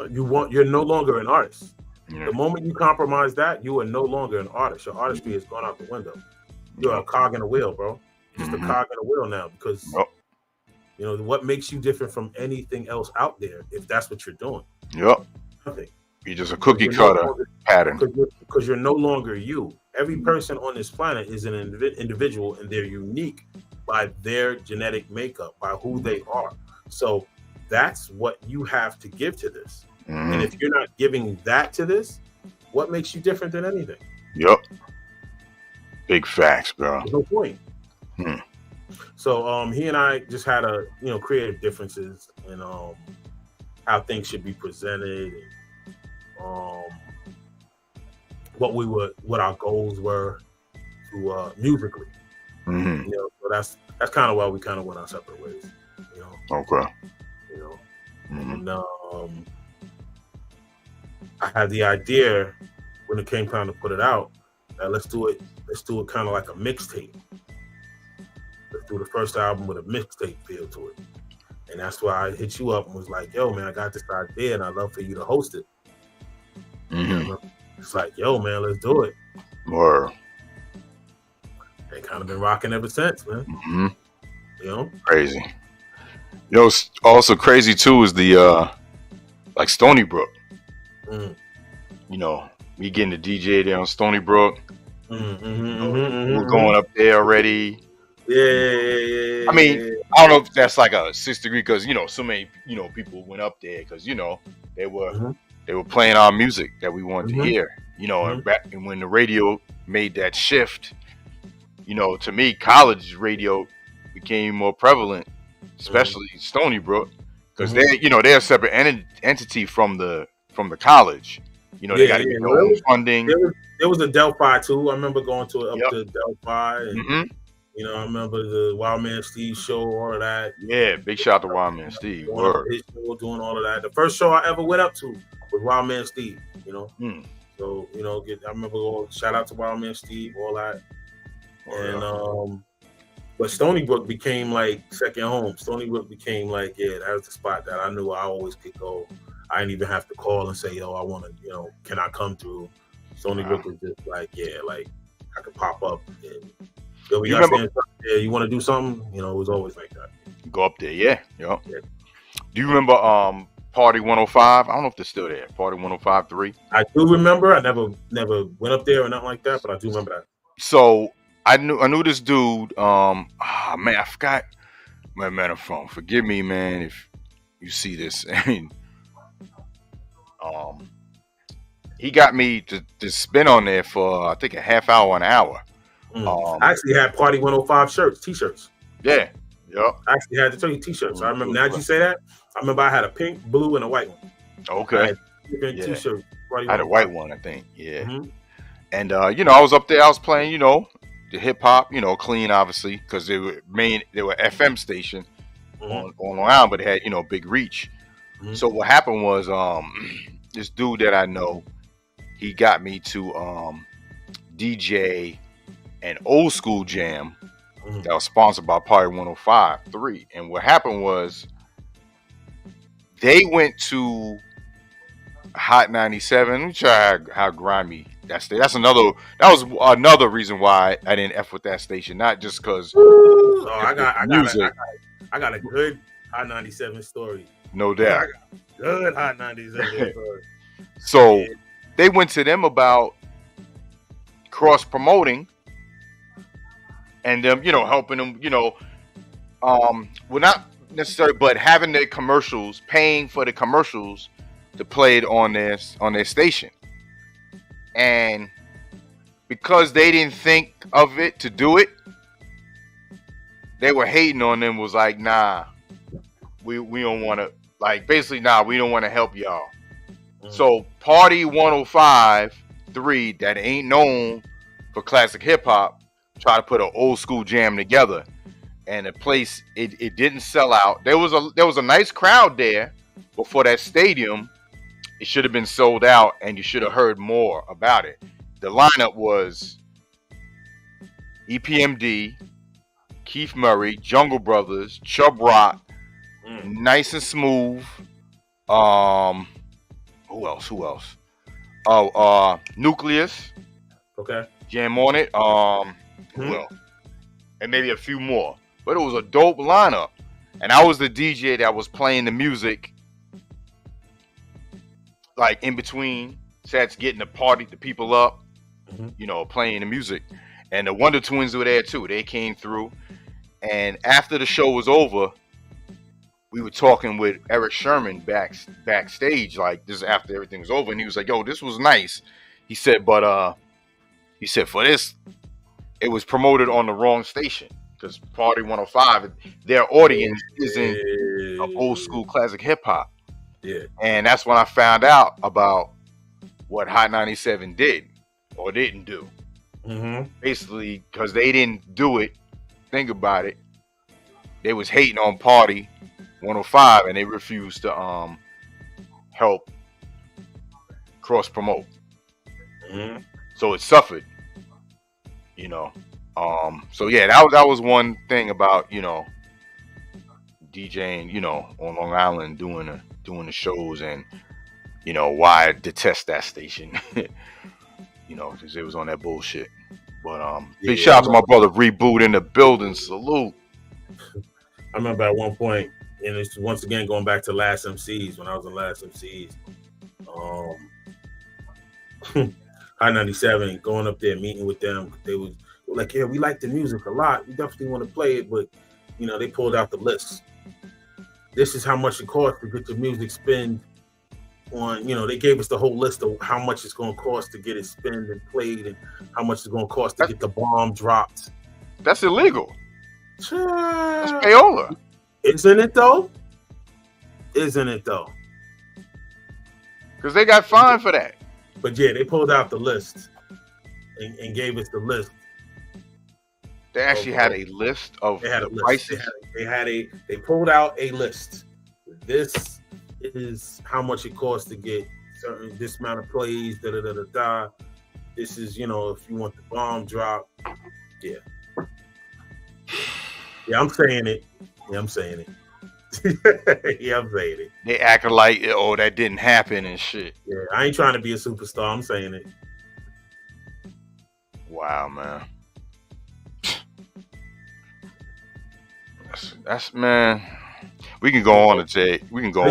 You're no longer an artist. Yeah. The moment you compromise that, you are no longer an artist. Your artistry has gone out the window. You're a cog in a wheel, bro. Just a cog in a wheel now, because you know what makes you different from anything else out there. If that's what you're doing, nothing. You're just a cookie cutter pattern. Because you're no longer you. Every person on this planet is an individual, and they're unique by their genetic makeup, by who they are. So that's what you have to give to this. And if you're not giving that to this, what makes you different than anything? Big facts, bro. There's no point. So he and I just had creative differences in how things should be presented, and what our goals were to musically. You know, so that's kind of why we kind of went our separate ways. You know. Okay. You know. And I had the idea when it came time to put it out that let's do it kind of like a mixtape. Let's do the first album with a mixtape feel to it. And that's why I hit you up and was like, yo, man, I got this idea and I'd love for you to host it. It's like, yo, man, let's do it. Word. They kind of been rocking ever since, man. You know? Crazy. You know, also crazy too is the like Stony Brook. You know, we getting the DJ there on Stony Brook. We're going up there already. Yeah. I mean, I don't know if that's like a 6th degree, because you know, so many people went up there because they were playing our music that we wanted to hear. You know, and when the radio made that shift, you know, to me, college radio became more prevalent, especially Stony Brook, because they're a separate entity from the college. You know, they got to get their own funding. There was a Delphi too. I remember going to Delphi. And, you know, I remember the Wild Man Steve show, all of that. Yeah, big shout out to Wild Man Steve. Doing all of that. The first show I ever went up to was Wild Man Steve. You know, so you know, I remember going shout out to Wild Man Steve, all that. And but Stony Brook became like second home. Stony Brook became like, that was the spot that I knew I always could go. I didn't even have to call and say, yo, I want to, can I come through? Stony Brook was just like, like I could pop up and yo, we got you want to do something? You know, it was always like that. Go up there, yeah. Do you remember Party 105? I don't know if they're still there. Party 105.3. I do remember. I never went up there or nothing like that, but I do remember that. So I knew this dude. Man, I forgot where I met him from. Forgive me, man, if you see this. I mean, he got me to spin on there for I think a half hour, an hour. I actually had Party 105 t-shirts. Yeah. I actually had the t-shirts. I remember. Now that you say that, I remember I had a pink, blue, and a white one. Okay. I had different t-shirts. I had a white one, I think. Yeah. And I was up there. I was playing, the hip hop, clean, obviously, because they were FM station on Long Island, but it had big reach. So what happened was this dude that I know, he got me to DJ an old school jam that was sponsored by Party 105.3. And what happened was they went to Hot 97. Let me try how grimy that was another reason why I didn't F with that station. Not just because I got a good Hot 97 story. No doubt. Good Hot 97 story. So they went to them about cross promoting and them, helping them, well, not necessarily, but having the commercials, paying for the commercials to play it on their station. And because they didn't think of it to do it, they were hating on them. Was like, nah, we don't want to, like, basically, nah, we don't want to help y'all. So Party 105.3 that ain't known for classic hip hop try to put an old school jam together, and the place it didn't sell out. There was a nice crowd there, but for that stadium, it should have been sold out, and you should have heard more about it. The lineup was EPMD, Keith Murray, Jungle Brothers, Chubb Rock, Nice and Smooth, Who else? Nucleus. Okay. Jam on it. Who else? And maybe a few more. But it was a dope lineup. And I was the DJ that was playing the music, like in between sets, getting the people up, playing the music. And the Wonder Twins were there too. They came through. And after the show was over, we were talking with Eric Sherman backstage, like this after everything was over. And he was like, yo, this was nice. He said, but for this, it was promoted on the wrong station. Because Party 105, their audience isn't of old school classic hip hop. Yeah. And that's when I found out about what Hot 97 did or didn't do. Basically, because they didn't do it. Think about it. They was hating on Party 105 and they refused to help cross promote. So it suffered. So yeah, that was one thing about DJing on Long Island doing the shows, and why I detest that station. Because it was on that bullshit. But big shout out to my brother Reboot in the building. Salute. I remember at one point, and it's once again going back to Last MCs, when I was in Last MCs. High 97, going up there meeting with them, they was like, yeah, we like the music a lot. We definitely want to play it, but they pulled out the list. This is how much it costs to get the music spinned on. They gave us the whole list of how much it's going to cost to get it spinned and played, and how much it's going to cost to get the bomb dropped. That's illegal. That's payola. Isn't it though? Because they got fined for that. But yeah, they pulled out the list and gave us the list. They actually had a list of prices. They pulled out a list. This is how much it costs to get this amount of plays. This is, if you want the bomb drop. Yeah. Yeah, I'm saying it. Yeah, I'm saying it. They acting like, that didn't happen and shit. Yeah, I ain't trying to be a superstar. I'm saying it. Wow, man. That's man. We can go on to Jay. We can go on.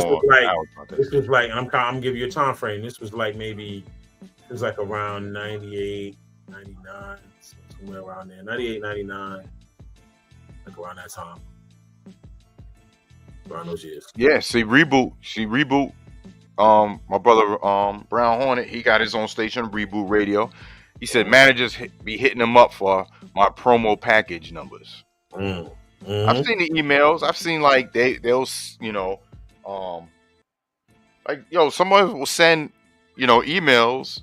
This was like, and I'm giving you a time frame. This was like maybe, it was like around 98, 99, somewhere around there. 98, 99, like around that time. Around those years. Yeah, see Reboot. My brother Brown Hornet, he got his own station, Reboot Radio. He said managers be hitting him up for my promo package numbers. I've seen the emails. I've seen like they'll someone will send emails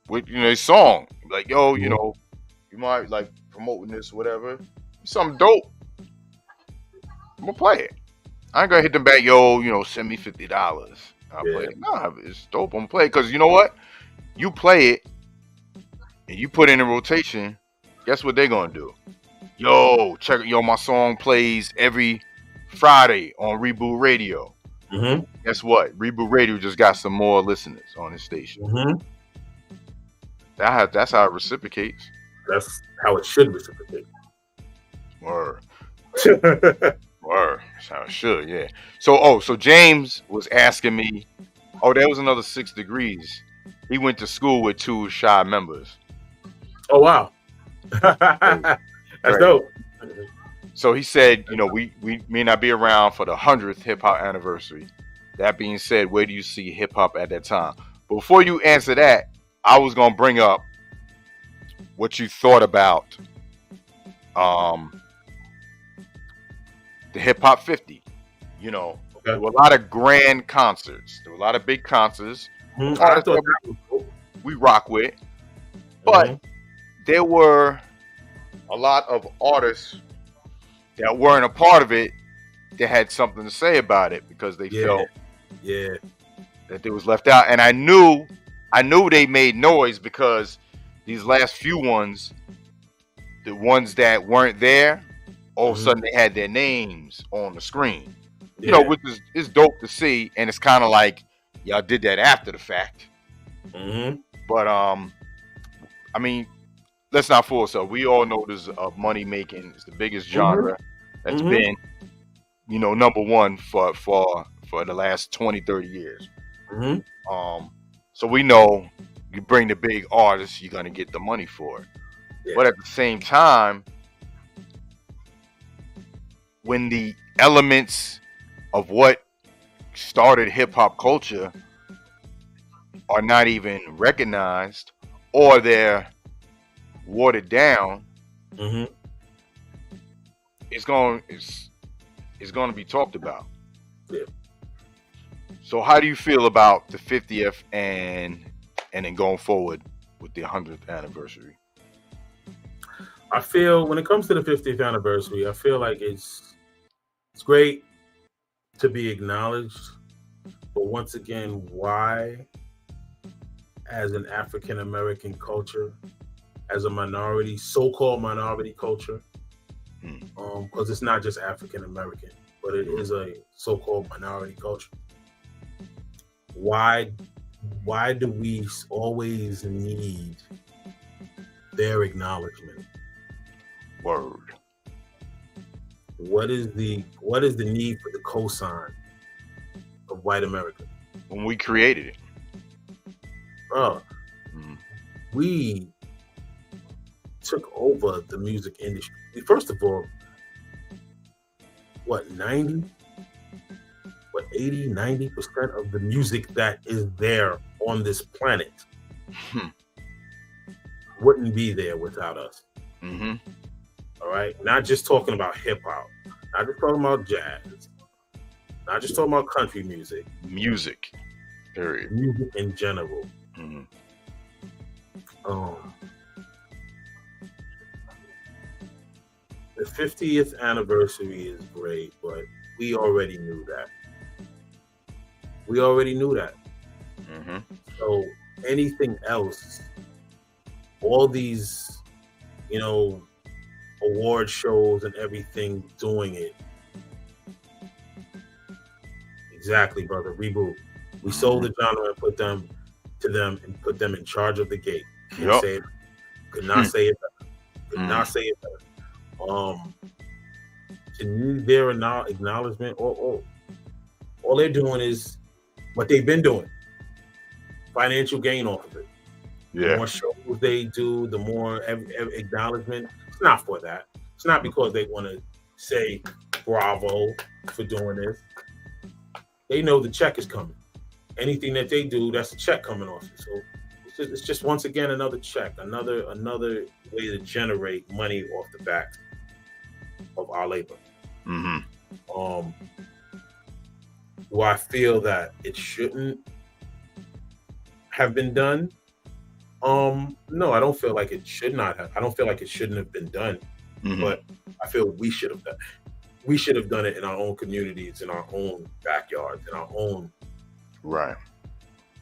with a song like you might like promoting this whatever, something dope. I'm gonna play it. I ain't gonna hit them back, send me $50. I'll play it. Nah, it's dope. I'm gonna play it because you know what? You play it and you put it in a rotation. Guess what they're gonna do? Check it. My song plays every Friday on Reboot Radio. Guess what? Reboot Radio just got some more listeners on this station. That's how it reciprocates. That's how it should reciprocate. Word. That's how it should, yeah. So James was asking me, there was another 6 degrees. He went to school with 2 Shy members. Oh, wow. That's dope. So he said, we may not be around for the 100th hip hop anniversary. That being said, where do you see hip hop at that time? But before you answer that, I was going to bring up what you thought about the Hip Hop 50. There were a lot of grand concerts. There were a lot of big concerts. We rock with. But there were a lot of artists that weren't a part of it that had something to say about it because they felt that they was left out. And I knew they made noise because these last few ones, the ones that weren't there, all of a sudden they had their names on the screen. Which is dope to see, and it's kind of like Y'all did that after the fact. Mm-hmm. But I mean, let's not fool ourselves. We all know this money making. It's the biggest genre that's been, number one for the last 20, 30 years. Mm-hmm. So we know you bring the big artists, you're gonna get the money for it. Yeah. But at the same time, when the elements of what started hip hop culture are not even recognized, or they're watered down, it's going to be talked about. Yeah. So how do you feel about the 50th and then going forward with the 100th anniversary? I feel when it comes to the 50th anniversary, I feel like it's great to be acknowledged, but once again, why, as an African American culture, as a minority, so-called minority culture, because it's not just African American, but it is a so-called minority culture. Why do we always need their acknowledgement? Word. What is the need for the cosign of white America? When we created it. We took over the music industry. First of all, 80, 90% of the music that is there on this planet wouldn't be there without us. All right? Not just talking about hip hop, not just talking about jazz, not just talking about country music. Music, period. Music in general. The 50th anniversary is great, but we already knew that. So anything else, all these, award shows and everything doing it. Exactly, brother. Reboot. We sold the genre and put them in charge of the gate. Can't say it. Could not say it better. Could not say it better. To need their acknowledgement, all they're doing is what they've been doing. Financial gain off of it. Yeah. The more shows they do, the more acknowledgement. It's not for that. It's not because they want to say bravo for doing this. They know the check is coming. Anything that they do, that's a check coming off. So it's just once again another check, another way to generate money off the back of our labor. Do I feel that it shouldn't have been done? No, I don't feel like it should not have. I don't feel like it shouldn't have been done, but I feel we should have done it. We should have done it in our own communities, in our own backyards, in our own in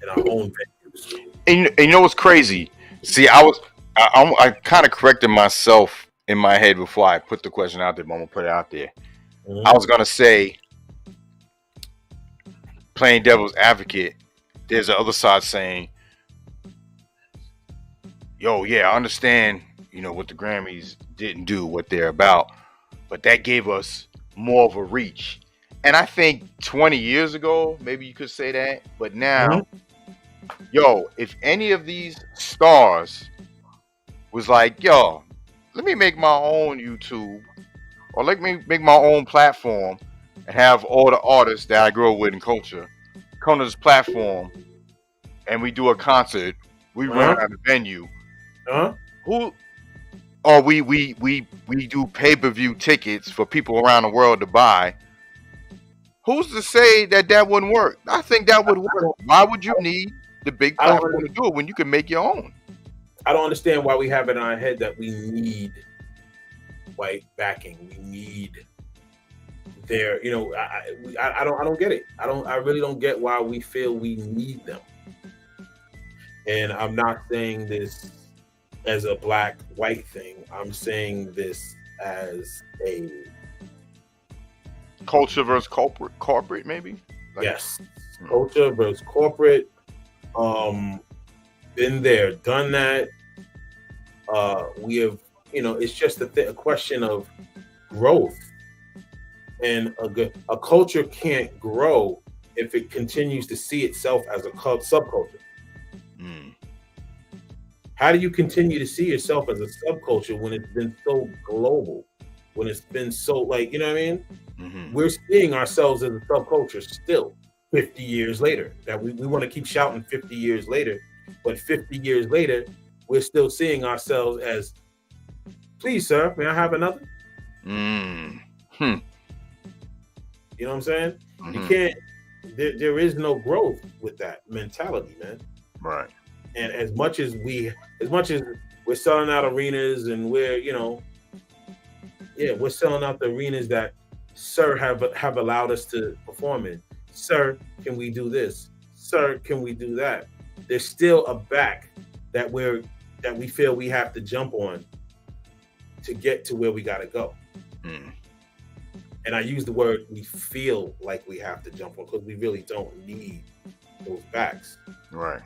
our own venues. And you know what's crazy? See, I kind of corrected myself in my head before I put the question out there, but I'm gonna put it out there. I was gonna say, playing devil's advocate, there's the other side saying, yo, yeah, I understand, what the Grammys didn't do, what they're about, but that gave us more of a reach. And I think 20 years ago, maybe you could say that, but now, yo, if any of these stars was like, yo, let me make my own YouTube, or let me make my own platform and have all the artists that I grew up with in culture come to this platform and we do a concert, we run out of venue. Who or we do pay-per-view tickets for people around the world to buy. Who's to say that wouldn't work? I think that would work. Why would you need the big platform to do it when you can make your own? I don't understand why we have it in our head that we need white backing. We need their, I don't get it. I really don't get why we feel we need them. And I'm not saying this as a black white thing. I'm saying this as a culture versus corporate maybe. Yes. Culture versus corporate. Been there, done that. We have, it's just a question of growth. And a culture can't grow if it continues to see itself as a subculture. How do you continue to see yourself as a subculture when it's been so global? When it's been so, like, you know what I mean? We're seeing ourselves as a subculture still 50 years later. That we want to keep shouting 50 years later, but 50 years later, we're still seeing ourselves as, please, sir, may I have another? You know what I'm saying? You can't, there is no growth with that mentality, man. Right. And as much as we're selling out arenas and we're selling out the arenas that sir have allowed us to perform in. Sir, can we do this? Sir, can we do that? There's still a back that we feel we have to jump on to get to where we gotta go. And I use the word we feel like we have to jump on because we really don't need those backs. Right.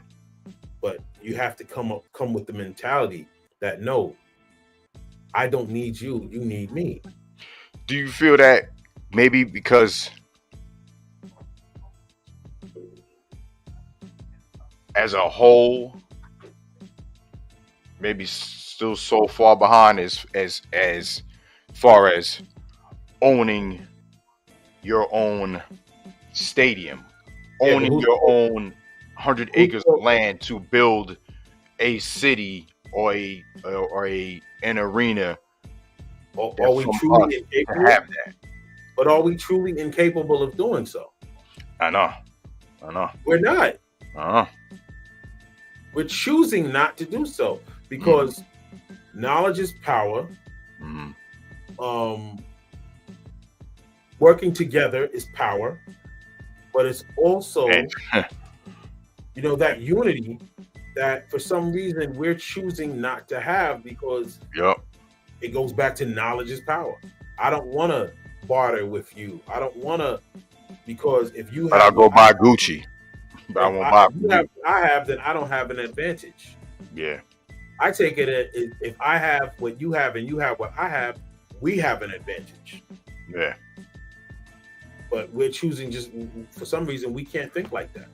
But you have to come with the mentality that no, I don't need you, you need me. Do you feel that maybe because as a whole, maybe still so far behind as far as owning your own stadium, owning your own 100 acres of land to build a city or an arena? Are we truly incapable to have that? But are we truly incapable of doing so? I know. We're not. We're choosing not to do so because knowledge is power. Working together is power, but it's also, that unity that for some reason we're choosing not to have because it goes back to knowledge is power. I don't want to barter with you. I don't want to, because if you have, but I'll go buy Gucci. But I won't buy. I have, then I don't have an advantage. Yeah. I take it if I have what you have and you have what I have, we have an advantage. Yeah. But we're choosing for some reason, we can't think like that.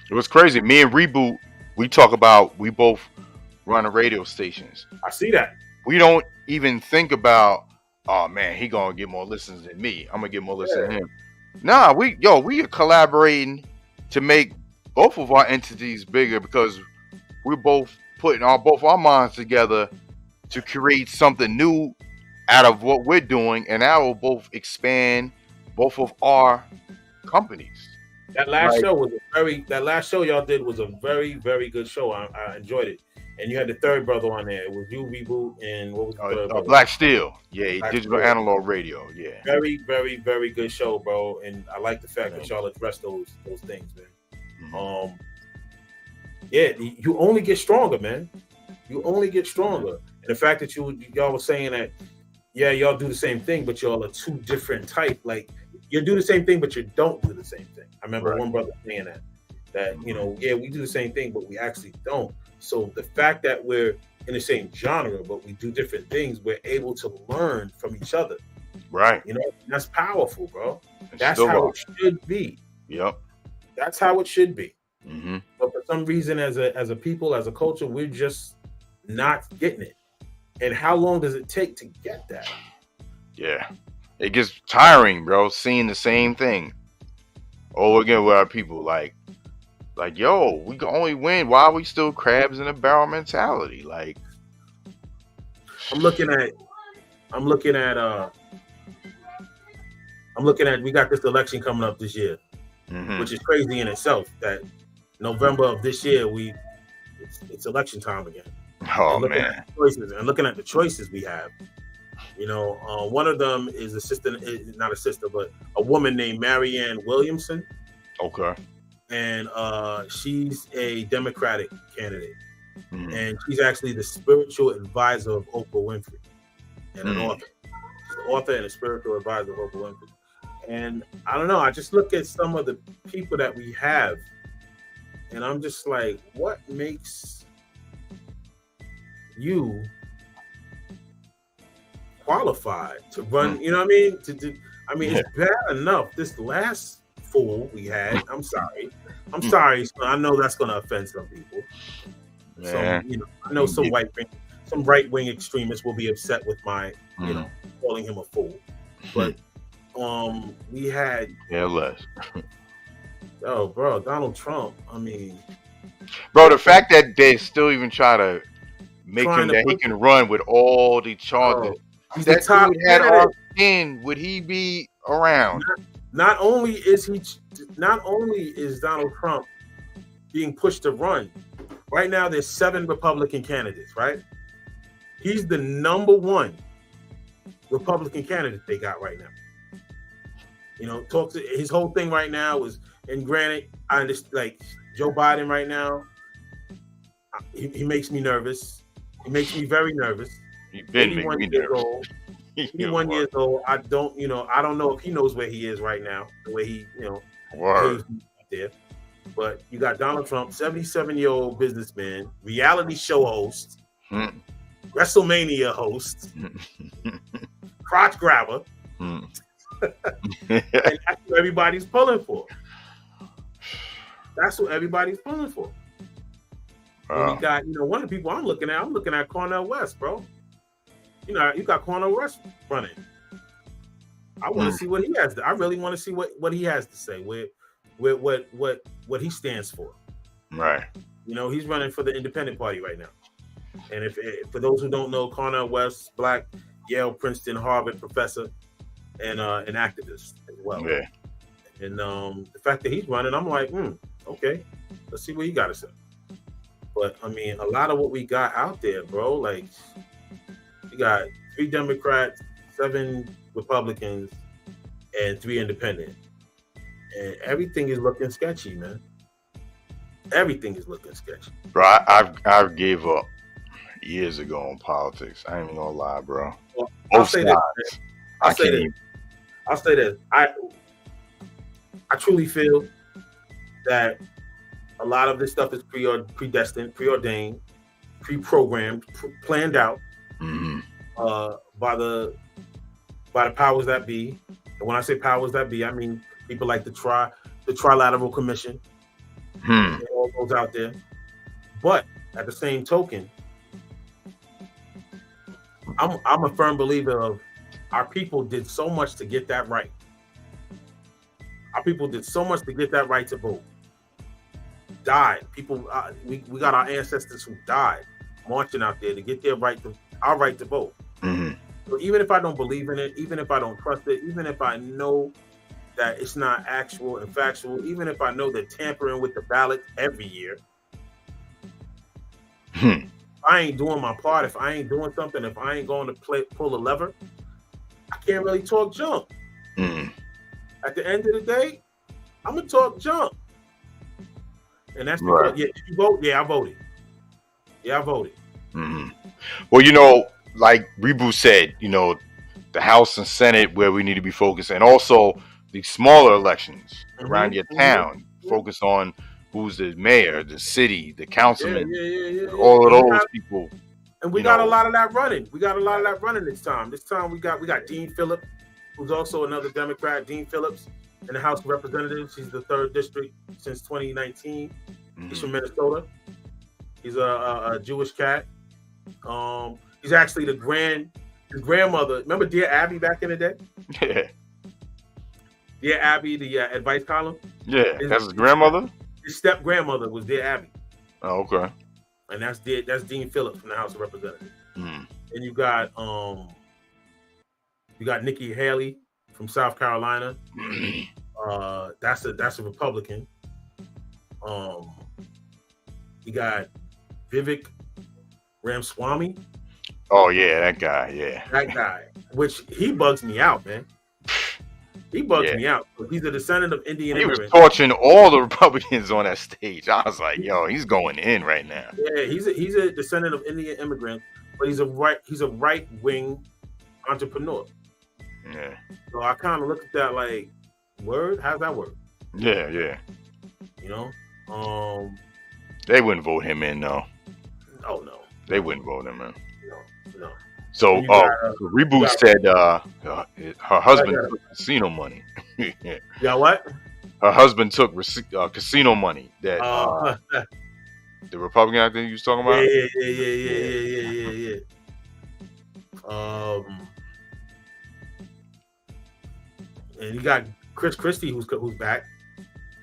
It was crazy. Me and Reboot, we both run radio stations. I see that. We don't even think about, oh man, he gonna get more listens than me. I'm gonna get more listens than him. Nah, we are collaborating to make both of our entities bigger because we're both putting both our minds together to create something new out of what we're doing, and that will both expand both of our companies. That last show y'all did was a very, very good show. I enjoyed it. And you had the third brother on there. It was you, Reboot, and what was the third brother? Black Steel. Yeah, Black digital Steel. Analog Radio. Yeah. Very, very, very good show, bro. And I like the fact that y'all address those things, man. You only get stronger, man. You only get stronger. And the fact that y'all were saying that, y'all do the same thing, but y'all are two different type. Like, you do the same thing, but you don't do the same thing. I remember one brother saying that we do the same thing, but we actually don't. So the fact that we're in the same genre, but we do different things, we're able to learn from each other. Right. That's powerful, bro. That's how it should be. Yep. That's how it should be. But for some reason, as a people, as a culture, we're just not getting it. And how long does it take to get that? Yeah. It gets tiring, bro, seeing the same thing over again with our people. Like, yo, we can only win. Why are we still crabs in a barrel mentality? Like, I'm looking at we got this election coming up this year, which is crazy in itself. That November of this year, it's election time again. Oh man! Looking at the choices we have, one of them is not a sister, but a woman named Marianne Williamson. Okay. And she's a Democratic candidate, and she's actually the spiritual advisor of Oprah Winfrey, and an author. She's an author and a spiritual advisor of Oprah Winfrey. And I don't know. I just look at some of the people that we have, and I'm just like, what makes you qualified to run? You know what I mean? It's bad enough. This last fool we had. I'm sorry. So I know that's going to offend some people. Yeah. I know some right wing extremists will be upset with my, calling him a fool. But we had less. Oh, bro, Donald Trump. Bro, the fact that they still even try to make him that he can run with all the charges. He's that the top dude had our skin. Would he be around? Not only is Donald Trump being pushed to run, right now there's 7 Republican candidates, right? He's the number 1 Republican candidate they got right now. His whole thing right now is, and granted, I understand, like Joe Biden right now, he makes me nervous. He makes me very nervous. He's been making me nervous. 81 years old. I don't know if he knows where he is right now, the way he, Word. there. But you got Donald Trump, 77-year-old businessman, reality show host, WrestleMania host, crotch grabber. And that's what everybody's pulling for. And you got, one of the people I'm looking at Cornel West, bro. You got Cornel West running. I want to see what he has. I really want to see what he has to say. What he stands for. Right. He's running for the Independent Party right now. And if for those who don't know, Cornel West, black, Yale, Princeton, Harvard professor, and an activist as well. Yeah. And the fact that he's running, I'm like, okay, let's see what he got to say. But a lot of what we got out there, bro, like we got 3 Democrats, 7 Republicans, and 3 independent. And everything is looking sketchy, man. Everything is looking sketchy. Bro, I gave up years ago on politics. I ain't even gonna lie, bro. Well, I'll say this. I truly feel that a lot of this stuff is predestined, preordained, pre-programmed, planned out by the powers that be. And when I say powers that be, I mean people like the Trilateral Commission, and all those out there. But at the same token, I'm a firm believer of our people did so much to get that right. Our people did so much to get that right to vote. Died. People, we got our ancestors who died marching out there to get our right to vote. So even if I don't believe in it, even if I don't trust it, even if I know that it's not actual and factual, even if I know they're tampering with the ballot every year, if I ain't doing my part, if I ain't doing something, if I ain't going to pull a lever, I can't really talk junk. At the end of the day, I'm gonna talk junk, and that's because, did you vote? Yeah, I voted. Well, like Rebu said, the House and Senate where we need to be focused, and also the smaller elections around your town. Focus on who's the mayor, the city, the councilman, all of those people. And we got a lot of that running. This time. This time we got Dean Phillips, who's also another Democrat. Dean Phillips in the House of Representatives. He's the 3rd district since 2019. He's from Minnesota. He's a Jewish cat. He's actually his grandmother. Remember Dear Abby back in the day? Yeah. Dear Abby, the advice column. Yeah, that's his grandmother. His step grandmother was Dear Abby. Oh, okay. And that's Dean Phillips from the House of Representatives. And you got Nikki Haley from South Carolina. That's a Republican. You got Vivek Ramaswamy. Oh yeah, that guy. Yeah, that guy. Which he bugs me out, man. He bugs me out. He's a descendant of Indian immigrants. He was torching all the Republicans on that stage. I was like, yo, he's going in right now. Yeah, he's a descendant of Indian immigrants, but he's a right wing entrepreneur. Yeah. So I kind of look at that like, Word? How's that work? Yeah. You know? They wouldn't vote him in, no. Oh no. They wouldn't vote him in. No. So, Reboot said her husband took casino money. Yeah, what? Her husband took casino money that the Republican actor you was talking about. Yeah. And you got Chris Christie who's back.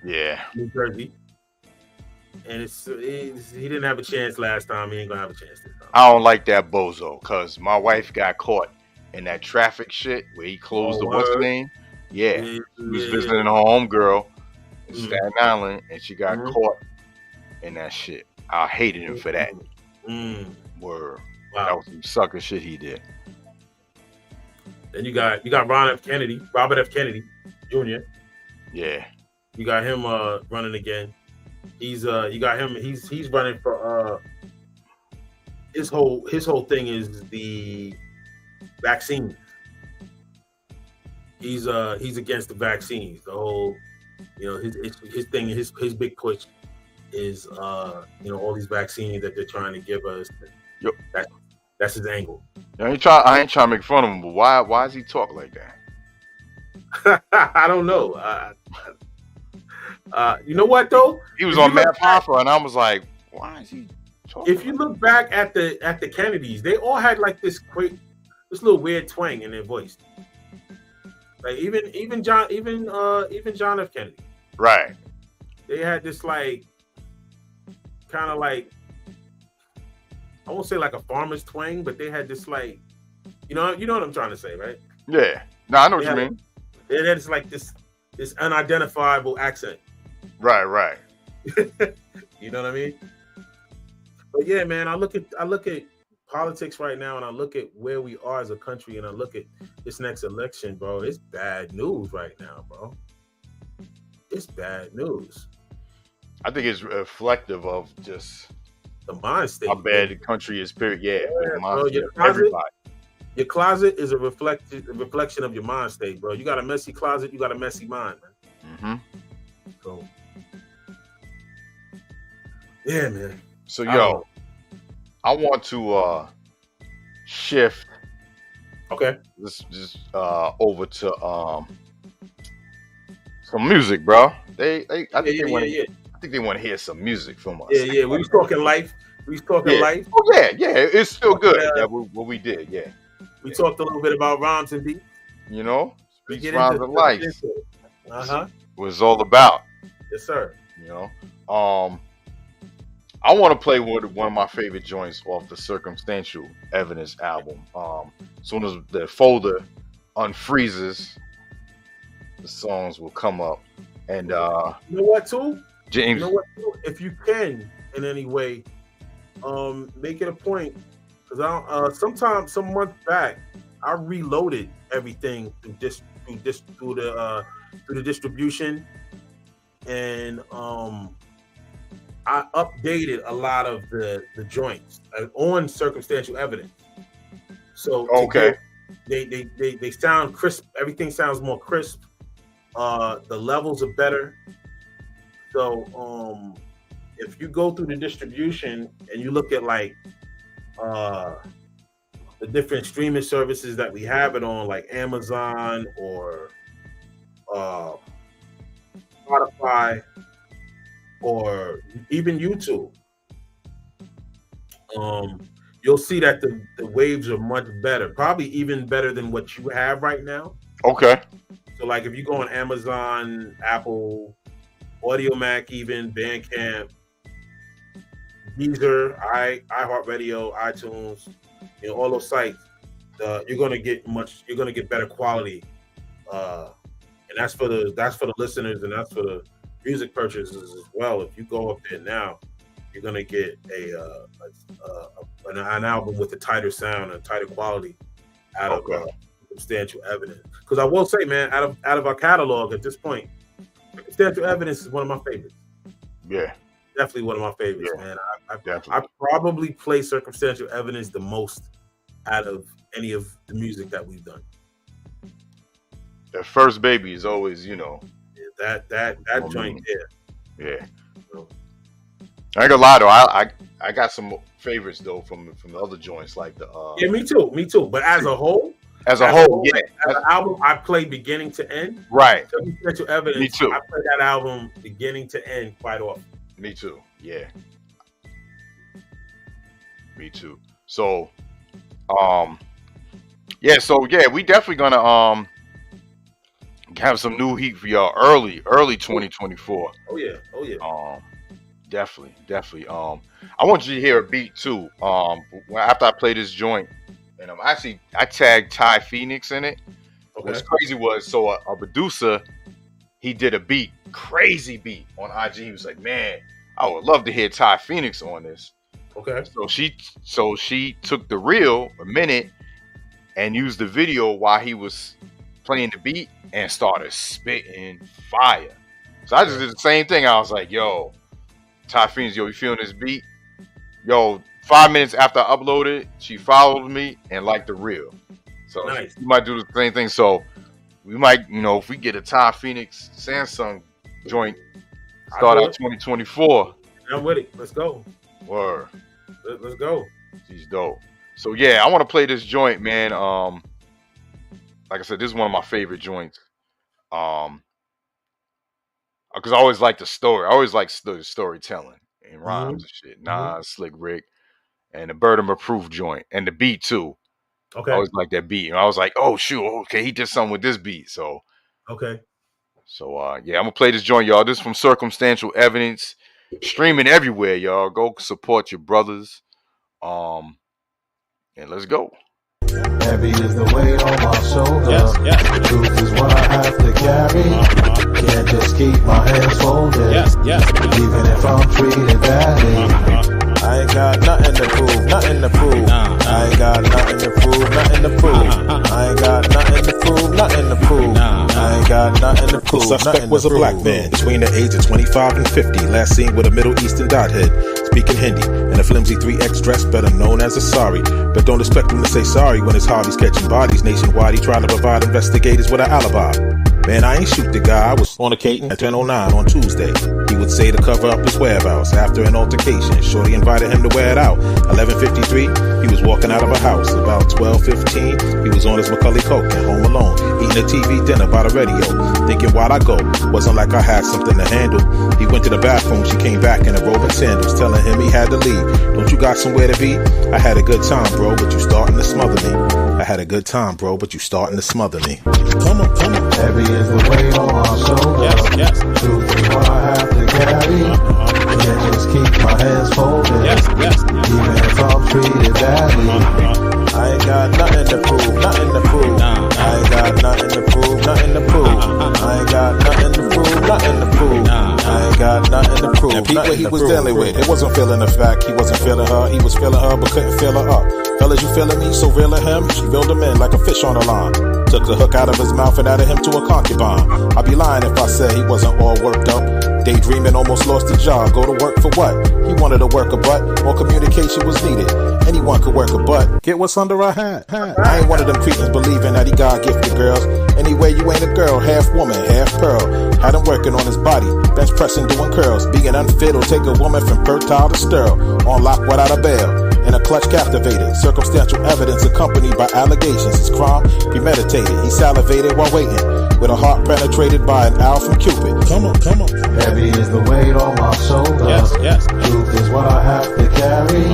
Yeah, New Jersey. And he didn't have a chance last time. He ain't gonna have a chance this time. I don't like that bozo because my wife got caught in that traffic shit where he closed the what's name. Yeah, he was visiting her homegirl in Staten Island, and she got caught in that shit. I hated him for that. Word. Wow. That was some sucker shit he did. Then you got Robert F. Kennedy Jr. Yeah. You got him running again. He's running for his whole thing is the vaccine. He's against the vaccines. The whole, his thing, his big push is all these vaccines that they're trying to give us. Yep. That's his angle. I ain't trying to make fun of him, but why does he talk like that? I don't know. You know what though? He was on Matt Hoffa, and I was like, why is he talking? If you look back at the Kennedys, they all had like this little weird twang in their voice. Like even John F. Kennedy. Right. They had this like kind of like, I won't say like a farmer's twang, but they had this like, you know what I'm trying to say, right? Yeah. No, I know what you mean. They had this unidentifiable accent. Right. You know what I mean? But yeah, man, I look at politics right now, and I look at where we are as a country, and I look at this next election, bro. It's bad news right now, bro. It's bad news. I think it's reflective of just the mind state. How bad the country is, period. Yeah, bro, everybody. Your closet is a reflection of your mind state, bro. You got a messy closet, you got a messy mind, man. So, yeah, man. So, I want to shift. Okay. Just over to some music, bro. I think they want to hear some music from us. Yeah. We was talking life. Life. Oh yeah. It's still good. What we did. Yeah. We talked a little bit about rhymes and beats. Speaks rhymes and life. What it's all about. Yes, sir. I want to play one of my favorite joints off the Circumstantial Evidence album. As soon as the folder unfreezes, the songs will come up. And you know what, too? James, you know what, too? If you can in any way, make it a point, because some months back, I reloaded everything through the distribution, and I updated a lot of the joints on Circumstantial Evidence. So they sound crisp. Everything sounds more crisp. The levels are better. So if you go through the distribution and you look at like the different streaming services that we have it on, like Amazon or Spotify or even YouTube, you'll see that the waves are much better, probably even better than what you have right now. Okay. So like if you go on Amazon, Apple, AudioMac, even Bandcamp, Deezer, iHeartRadio, iTunes, all those sites, you're gonna get better quality, and that's for the listeners, and that's for the music purchases as well. If you go up there now, you're gonna get an album with a tighter sound and tighter quality out of Circumstantial Evidence. Because I will say, man, out of our catalog at this point, Circumstantial Evidence is one of my favorites. Yeah, definitely one of my favorites, man. I probably play Circumstantial Evidence the most out of any of the music that we've done. The first baby is always, you know. Yeah, that joint there. Yeah. I ain't gonna lie though, I got some favorites though from the other joints like the Yeah, me too. But as a whole, yeah. As an album, I play beginning to end. Right. Circumstantial Evidence. Me too. I play that album beginning to end quite often. Me too. Yeah. Me too. So, we definitely gonna have some new heat for y'all early 2024. Oh yeah. Definitely. I want you to hear a beat too. After I play this joint, and I tagged Ty Phoenix in it. Okay. What's crazy was a producer, he did a beat, crazy beat on IG. He was like, man, I would love to hear Ty Phoenix on this. Okay. So she took the reel a minute and used the video while he was playing the beat and started spitting fire. So I just did the same thing. I was like, yo, Ty Phoenix, yo, you feeling this beat? Yo, 5 minutes after I uploaded, she followed me and liked the reel. So nice. You might do the same thing. So we might, if we get a Ty Phoenix Samsung joint, start out 2024. I'm with it. Let's go. Word. Let's go. She's dope. So yeah, I want to play this joint, man. Like I said, this is one of my favorite joints. Because I always like the story. I always like the storytelling and rhymes and shit. Nas, Slick Rick, and the Burden of Proof joint, and the beat too. Okay. I always like that beat, and I was like, oh shoot, okay, he did something with this beat. So okay. So I'm gonna play this joint, y'all. This is from Circumstantial Evidence, streaming everywhere, y'all. Go support your brothers. And let's go. Heavy is the weight on my shoulder. Yes. Truth is what I have to carry. Can't just keep my hands folded. Even if I'm treated badly. I ain't got nothing to prove, nothing to prove. I ain't got nothing to prove, nothing to prove. I ain't got nothing to prove, nothing to prove. I ain't got nothing to prove. The suspect was a black man between the age of 25 and 50, last seen with a Middle Eastern dot head, speaking Hindi, and a flimsy 3X dress, better known as a sari. But don't expect him to say sorry when his Harley's catching bodies nationwide. He tried to provide investigators with an alibi. Man, I ain't shoot the guy, I was fornicating at 10:09 on Tuesday. He would say to cover up his whereabouts after an altercation. Shorty invited him to wear it out. 11:53, he was walking out of a house. About 12:15, he was on his Macaulay Culkin, home alone, eating a TV dinner by the radio. Thinking why'd I go? Wasn't like I had something to handle. He went to the bathroom, she came back in a robe and sandals, telling him he had to leave. Don't you got somewhere to be? I had a good time, bro, but you starting to smother me. I had a good time, bro, but you starting to smother me. Come on. Heavy is the weight on my shoulder. Yes. Truth is what I have to carry. Can't just keep my hands folded. Even if I'm treated badly. I ain't got nothing to prove, nothing to prove. I ain't got nothing to prove, nothing to prove. I ain't got nothing to prove, nothing to prove. I ain't got nothing to prove. And people he was dealing with, it wasn't feeling the fact, he wasn't feeling her. He was feeling her but couldn't feel her up. Fellas, you feeling me? So real of him, she reeled him in like a fish on a line. Took the hook out of his mouth and added him to a concubine. I'd be lying if I said he wasn't all worked up. Daydreaming, almost lost his job. Go to work for what? He wanted to work a butt. More communication was needed. Anyone could work a butt. Get what's under our hat. I ain't one of them cretins believing that he got gifted girls. Anyway, you ain't a girl, half woman, half pearl. Had him working on his body, bench pressing, doing curls. Being unfit will take a woman from fertile to sterile. On lock without a bail. In a clutch captivated, circumstantial evidence accompanied by allegations. His crime premeditated, he salivated while waiting, with a heart penetrated by an owl from Cupid. Come on. Heavy is the weight on my shoulder. Yes. Truth is what I have to carry.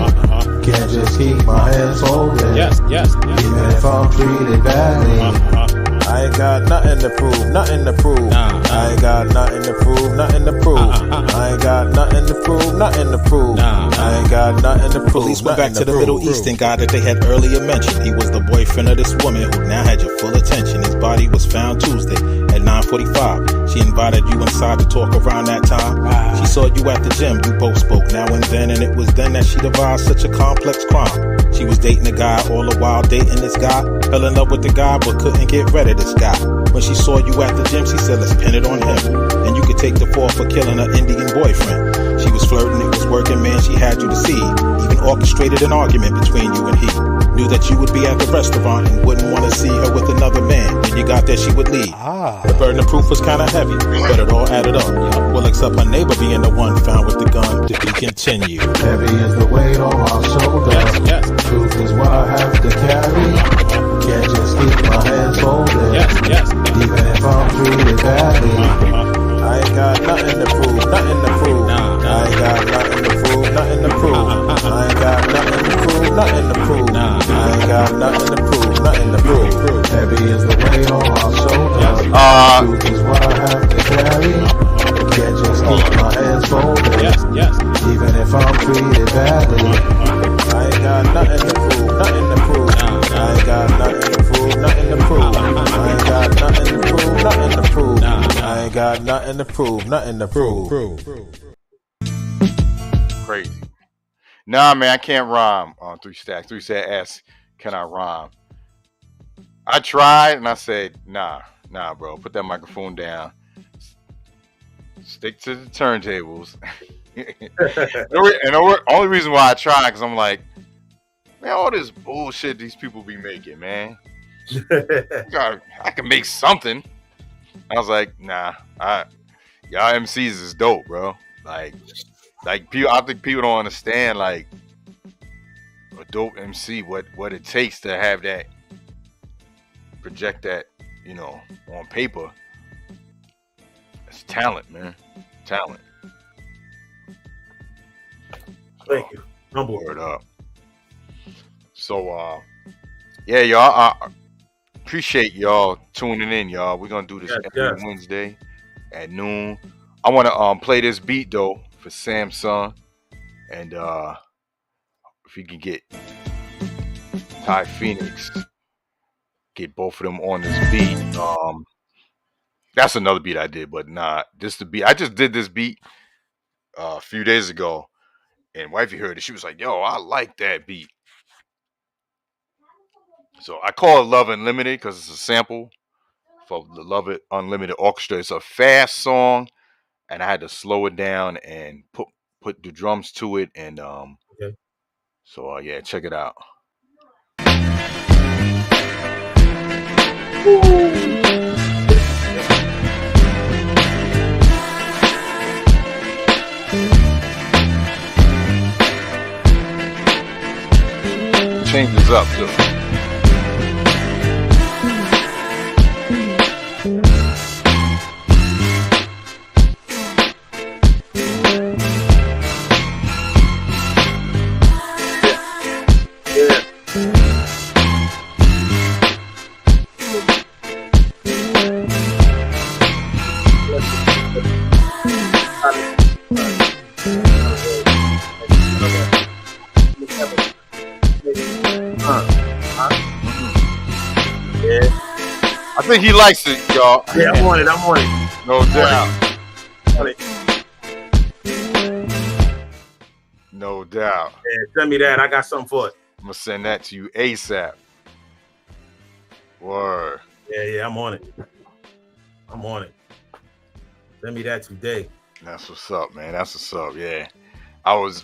Can't just keep my hands folded. Yes. Even if I'm treated badly. I ain't got nothing to prove, nothing to prove. I ain't got nothing to prove, nothing to prove. I ain't got nothing to prove, nothing to prove. I ain't got nothing to prove. Police went back to the Middle Eastern guy that they had earlier mentioned. He was the boyfriend of this woman who now had your full attention. His body was found Tuesday at 9:45. She invited you inside to talk around that time. She saw you at the gym, you both spoke now and then, and it was then that she devised such a complex crime. She was dating a guy, all the while dating this guy. Fell in love with the guy, but couldn't get rid of this guy. When she saw you at the gym, she said, let's pin it on him. And you could take the fall for killing her Indian boyfriend. She was flirting, it was working, man, she had you deceived. Even orchestrated an argument between you and he. Knew that you would be at the restaurant and wouldn't want to see her with another man. When when you got there she would leave. The burden of proof was kinda heavy, but it all added up. Well, except her neighbor being the one found with the gun to be continued. Heavy is the weight on my shoulders. Yes. Truth is what I have to carry. Can't just keep my hands folded. Yes. Even if I'm treated badly. I ain't got nothing to prove, nothing to prove. I ain't got nothing to prove, nothing to prove. I ain't got nothing to prove, nothing to prove. I ain't got nothing to prove, nothing to prove. Heavy is the weight on my shoulders. Truth is what I have to carry. Can't just keep my hands folded. Yes. Even if I'm treated badly. I ain't got nothing to prove, nothing to prove. I ain't got nothing to prove, nothing to prove. I ain't got nothing to prove, nothing to prove. I ain't got nothing to prove, nothing to prove. Crazy. Nah, man, I can't rhyme on 3 Stacks. 3 Stacks asks, can I rhyme? I tried and I said, nah, bro. Put that microphone down. Stick to the turntables. And the only reason why I tried, because I'm like, man, all this bullshit these people be making, man. I can make something. I was like, nah, y'all MCs is dope, bro. Like people, I think people don't understand like a dope MC, what it takes to have that, project that, on paper. It's talent, man. Talent. Thank you. Humble. Word up. So, yeah, y'all. I appreciate y'all tuning in, y'all. We're gonna do this every Wednesday at noon. I want to play this beat though for Samssun, and if you can get Ty Phoenix, get both of them on this beat. That's another beat I did, but nah, this the beat. I just did this beat a few days ago, and wifey heard it. She was like, "Yo, I like that beat." So I call it Love Unlimited because it's a sample for the Love It Unlimited Orchestra. It's a fast song, and I had to slow it down and put the drums to it, and okay. So yeah, check it out. Changes up too. I think he likes it, y'all. Yeah, I'm on it. No doubt. No doubt. Yeah, send me that. I got something for it. I'm gonna send that to you ASAP. Word. Yeah, I'm on it. Send me that today. That's what's up, man. That's what's up. Yeah. I was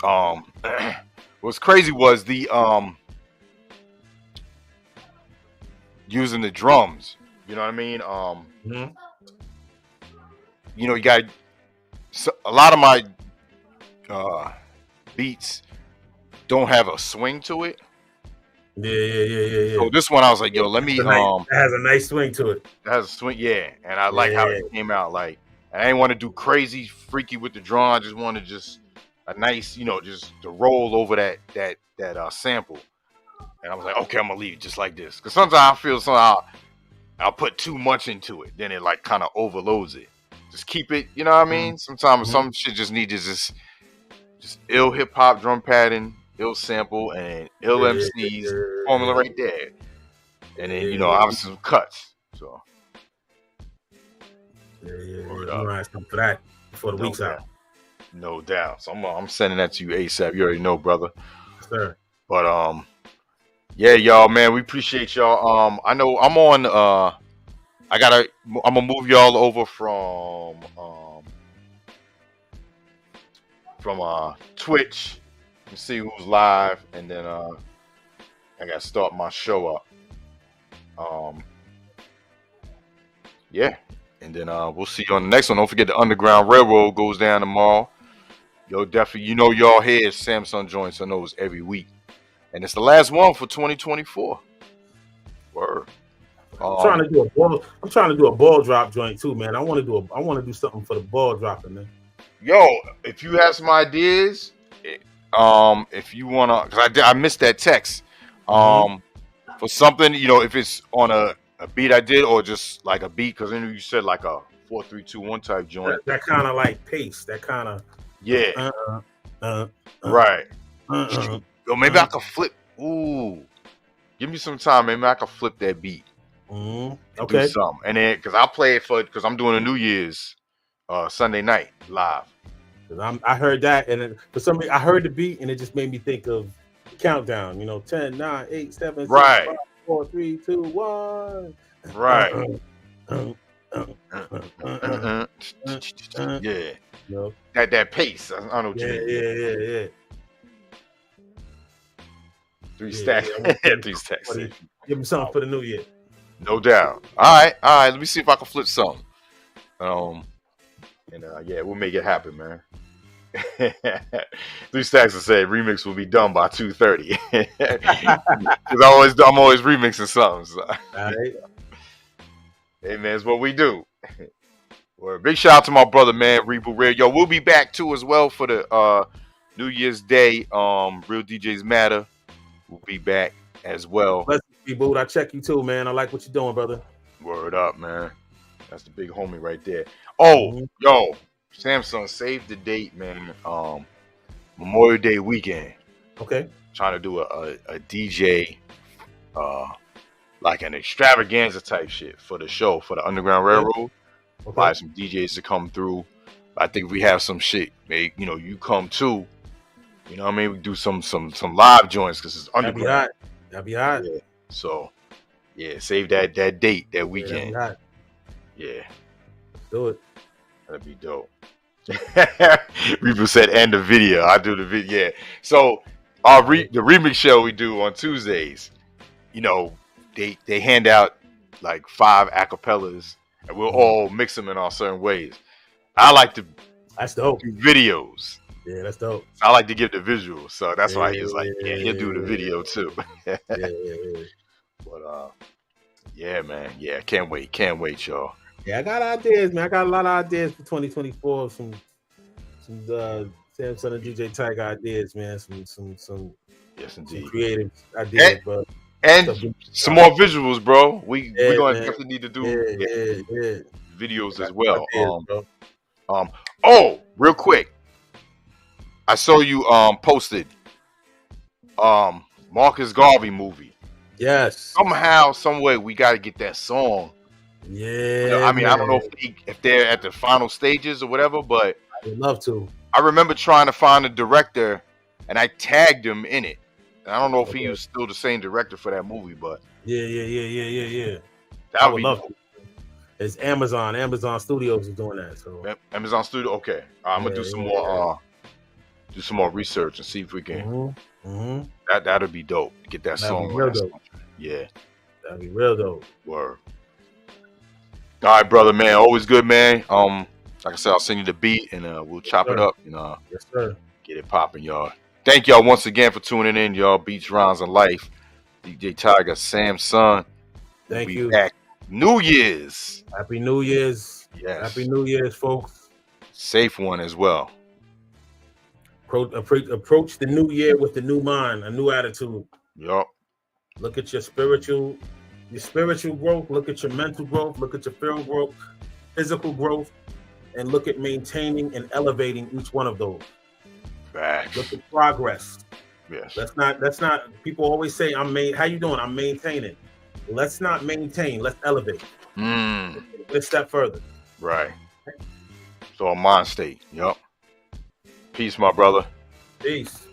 what's crazy was the using the drums. You know what I mean? You got a lot of my beats don't have a swing to it. Yeah. So this one I was like, yo, let me it has a nice swing to it. It has a swing, yeah. And I like how it came out. Like, I didn't want to do crazy freaky with the drum. I just wanted just a nice, just to roll over that sample. And I was like, okay, I'm gonna leave it just like this. Because sometimes I feel I'll put too much into it, then it like kind of overloads it. Just keep it, you know what I mean? Sometimes some shit just need just ill hip hop drum pattern, ill sample, and ill MCs formula right there. And then obviously some cuts. So We're gonna have something for that before the week's out. No doubt. So I'm sending that to you ASAP. You already know, brother. Yes, sir. But yeah, y'all, man, we appreciate y'all. I know I'm on. I'm gonna move y'all over from Twitch and see who's live, and then I gotta start my show up. Yeah. And then we'll see you on the next one. Don't forget the Underground Railroad goes down tomorrow. Yo, definitely, y'all here Samsung Joints on those every week. And it's the last one for 2024. Word. I'm trying to do a ball drop joint too, man. I want to do something for the ball dropping, man. Yo, if you have some ideas, if you wanna, cause I missed that text, for something, if it's on a beat I did, or just like a beat, cause then you said like a 4-3-2-1 type joint. That kind of like pace. That kind of right. Yo, maybe I could flip. Ooh, give me some time. Maybe I could flip that beat. Okay. Do something, and then cause I'll play it because I'm doing a New Year's Sunday night live. I heard that, and for some reason I heard the beat, and it just made me think of the countdown. 10, 9, 8, 7, 6, 5, 4, 3, 2, 1. Right. Yeah. That pace. I don't know what you mean. Yeah. 3 stacks. 3 stacks. Give me something for the new year. No doubt. All right. Let me see if I can flip something. We'll make it happen, man. 3 stacks to say remix will be done by 2:30. Because I'm always remixing something. So. All right. Hey man, it's what we do. Well, big shout out to my brother, man, Reboot Rare. Yo, we'll be back too as well for the New Year's Day. Real DJs Matter. We'll be back as well. Bless you, Reboot. I check you too, man. I like what you're doing, brother. Word up, man. That's the big homie right there. Oh, yo, Samsung, save the date, man. Memorial Day weekend. Okay. Trying to do a DJ, like an extravaganza type shit for the show, for the Underground Railroad. Okay. Buy some DJs to come through. I think if we have some shit, maybe, you come too. You know what I mean? We do some live joints because it's underground. That'd be hot. Yeah. So, yeah, save that date, that weekend. Yeah. Do it. That'd be dope. People said end the video. I do the video. Yeah. So the remix show we do on Tuesdays, they hand out like 5 acapellas and we'll all mix them in our certain ways. I like to do videos. Yeah, that's dope. I like to give the visuals. So that's why he's like, he'll do the video too. But yeah, man. Yeah, can't wait, y'all. Yeah, I got ideas, man. I got a lot of ideas for 2024. Some Samsung and Djaytiger ideas, man. Some yes, indeed. Some creative ideas, bro. And some more visuals, bro. We're gonna definitely need to do videos as well. Ideas, real quick. I saw you posted Marcus Garvey movie. Yes. Somehow, some way, we got to get that song. Yeah. I mean, I don't know if they're at the final stages or whatever, but I would love to. I remember trying to find a director, and I tagged him in it. And I don't know if he was still the same director for that movie, but yeah. That would love it. It's Amazon. Amazon Studios is doing that. So Amazon Studio. Okay, I'm gonna do some more. Do some more research and see if we can. That'd be dope. Get that song. Real dope. Yeah, that'd be real dope. Word. All right, brother, man. Always good, man. Like I said, I'll send you the beat and we'll chop it up and yes, sir. Get it popping, y'all. Thank y'all once again for tuning in, y'all. Beats, Rhymes, and Life. Djaytiger, Samssun. Thank you. Back New Year's. Happy New Year's. Yes. Happy New Year's, folks. Safe one as well. Approach the new year with a new mind, a new attitude. Yup. Look at your spiritual growth. Look at your mental growth. Look at your physical growth, and look at maintaining and elevating each one of those. Right. Look at progress. Yes. Let's not. People always say, how you doing? I'm maintaining. Let's not maintain. Let's elevate. Let's step further. Right. So a mind state. Yup. Peace, my brother. Peace.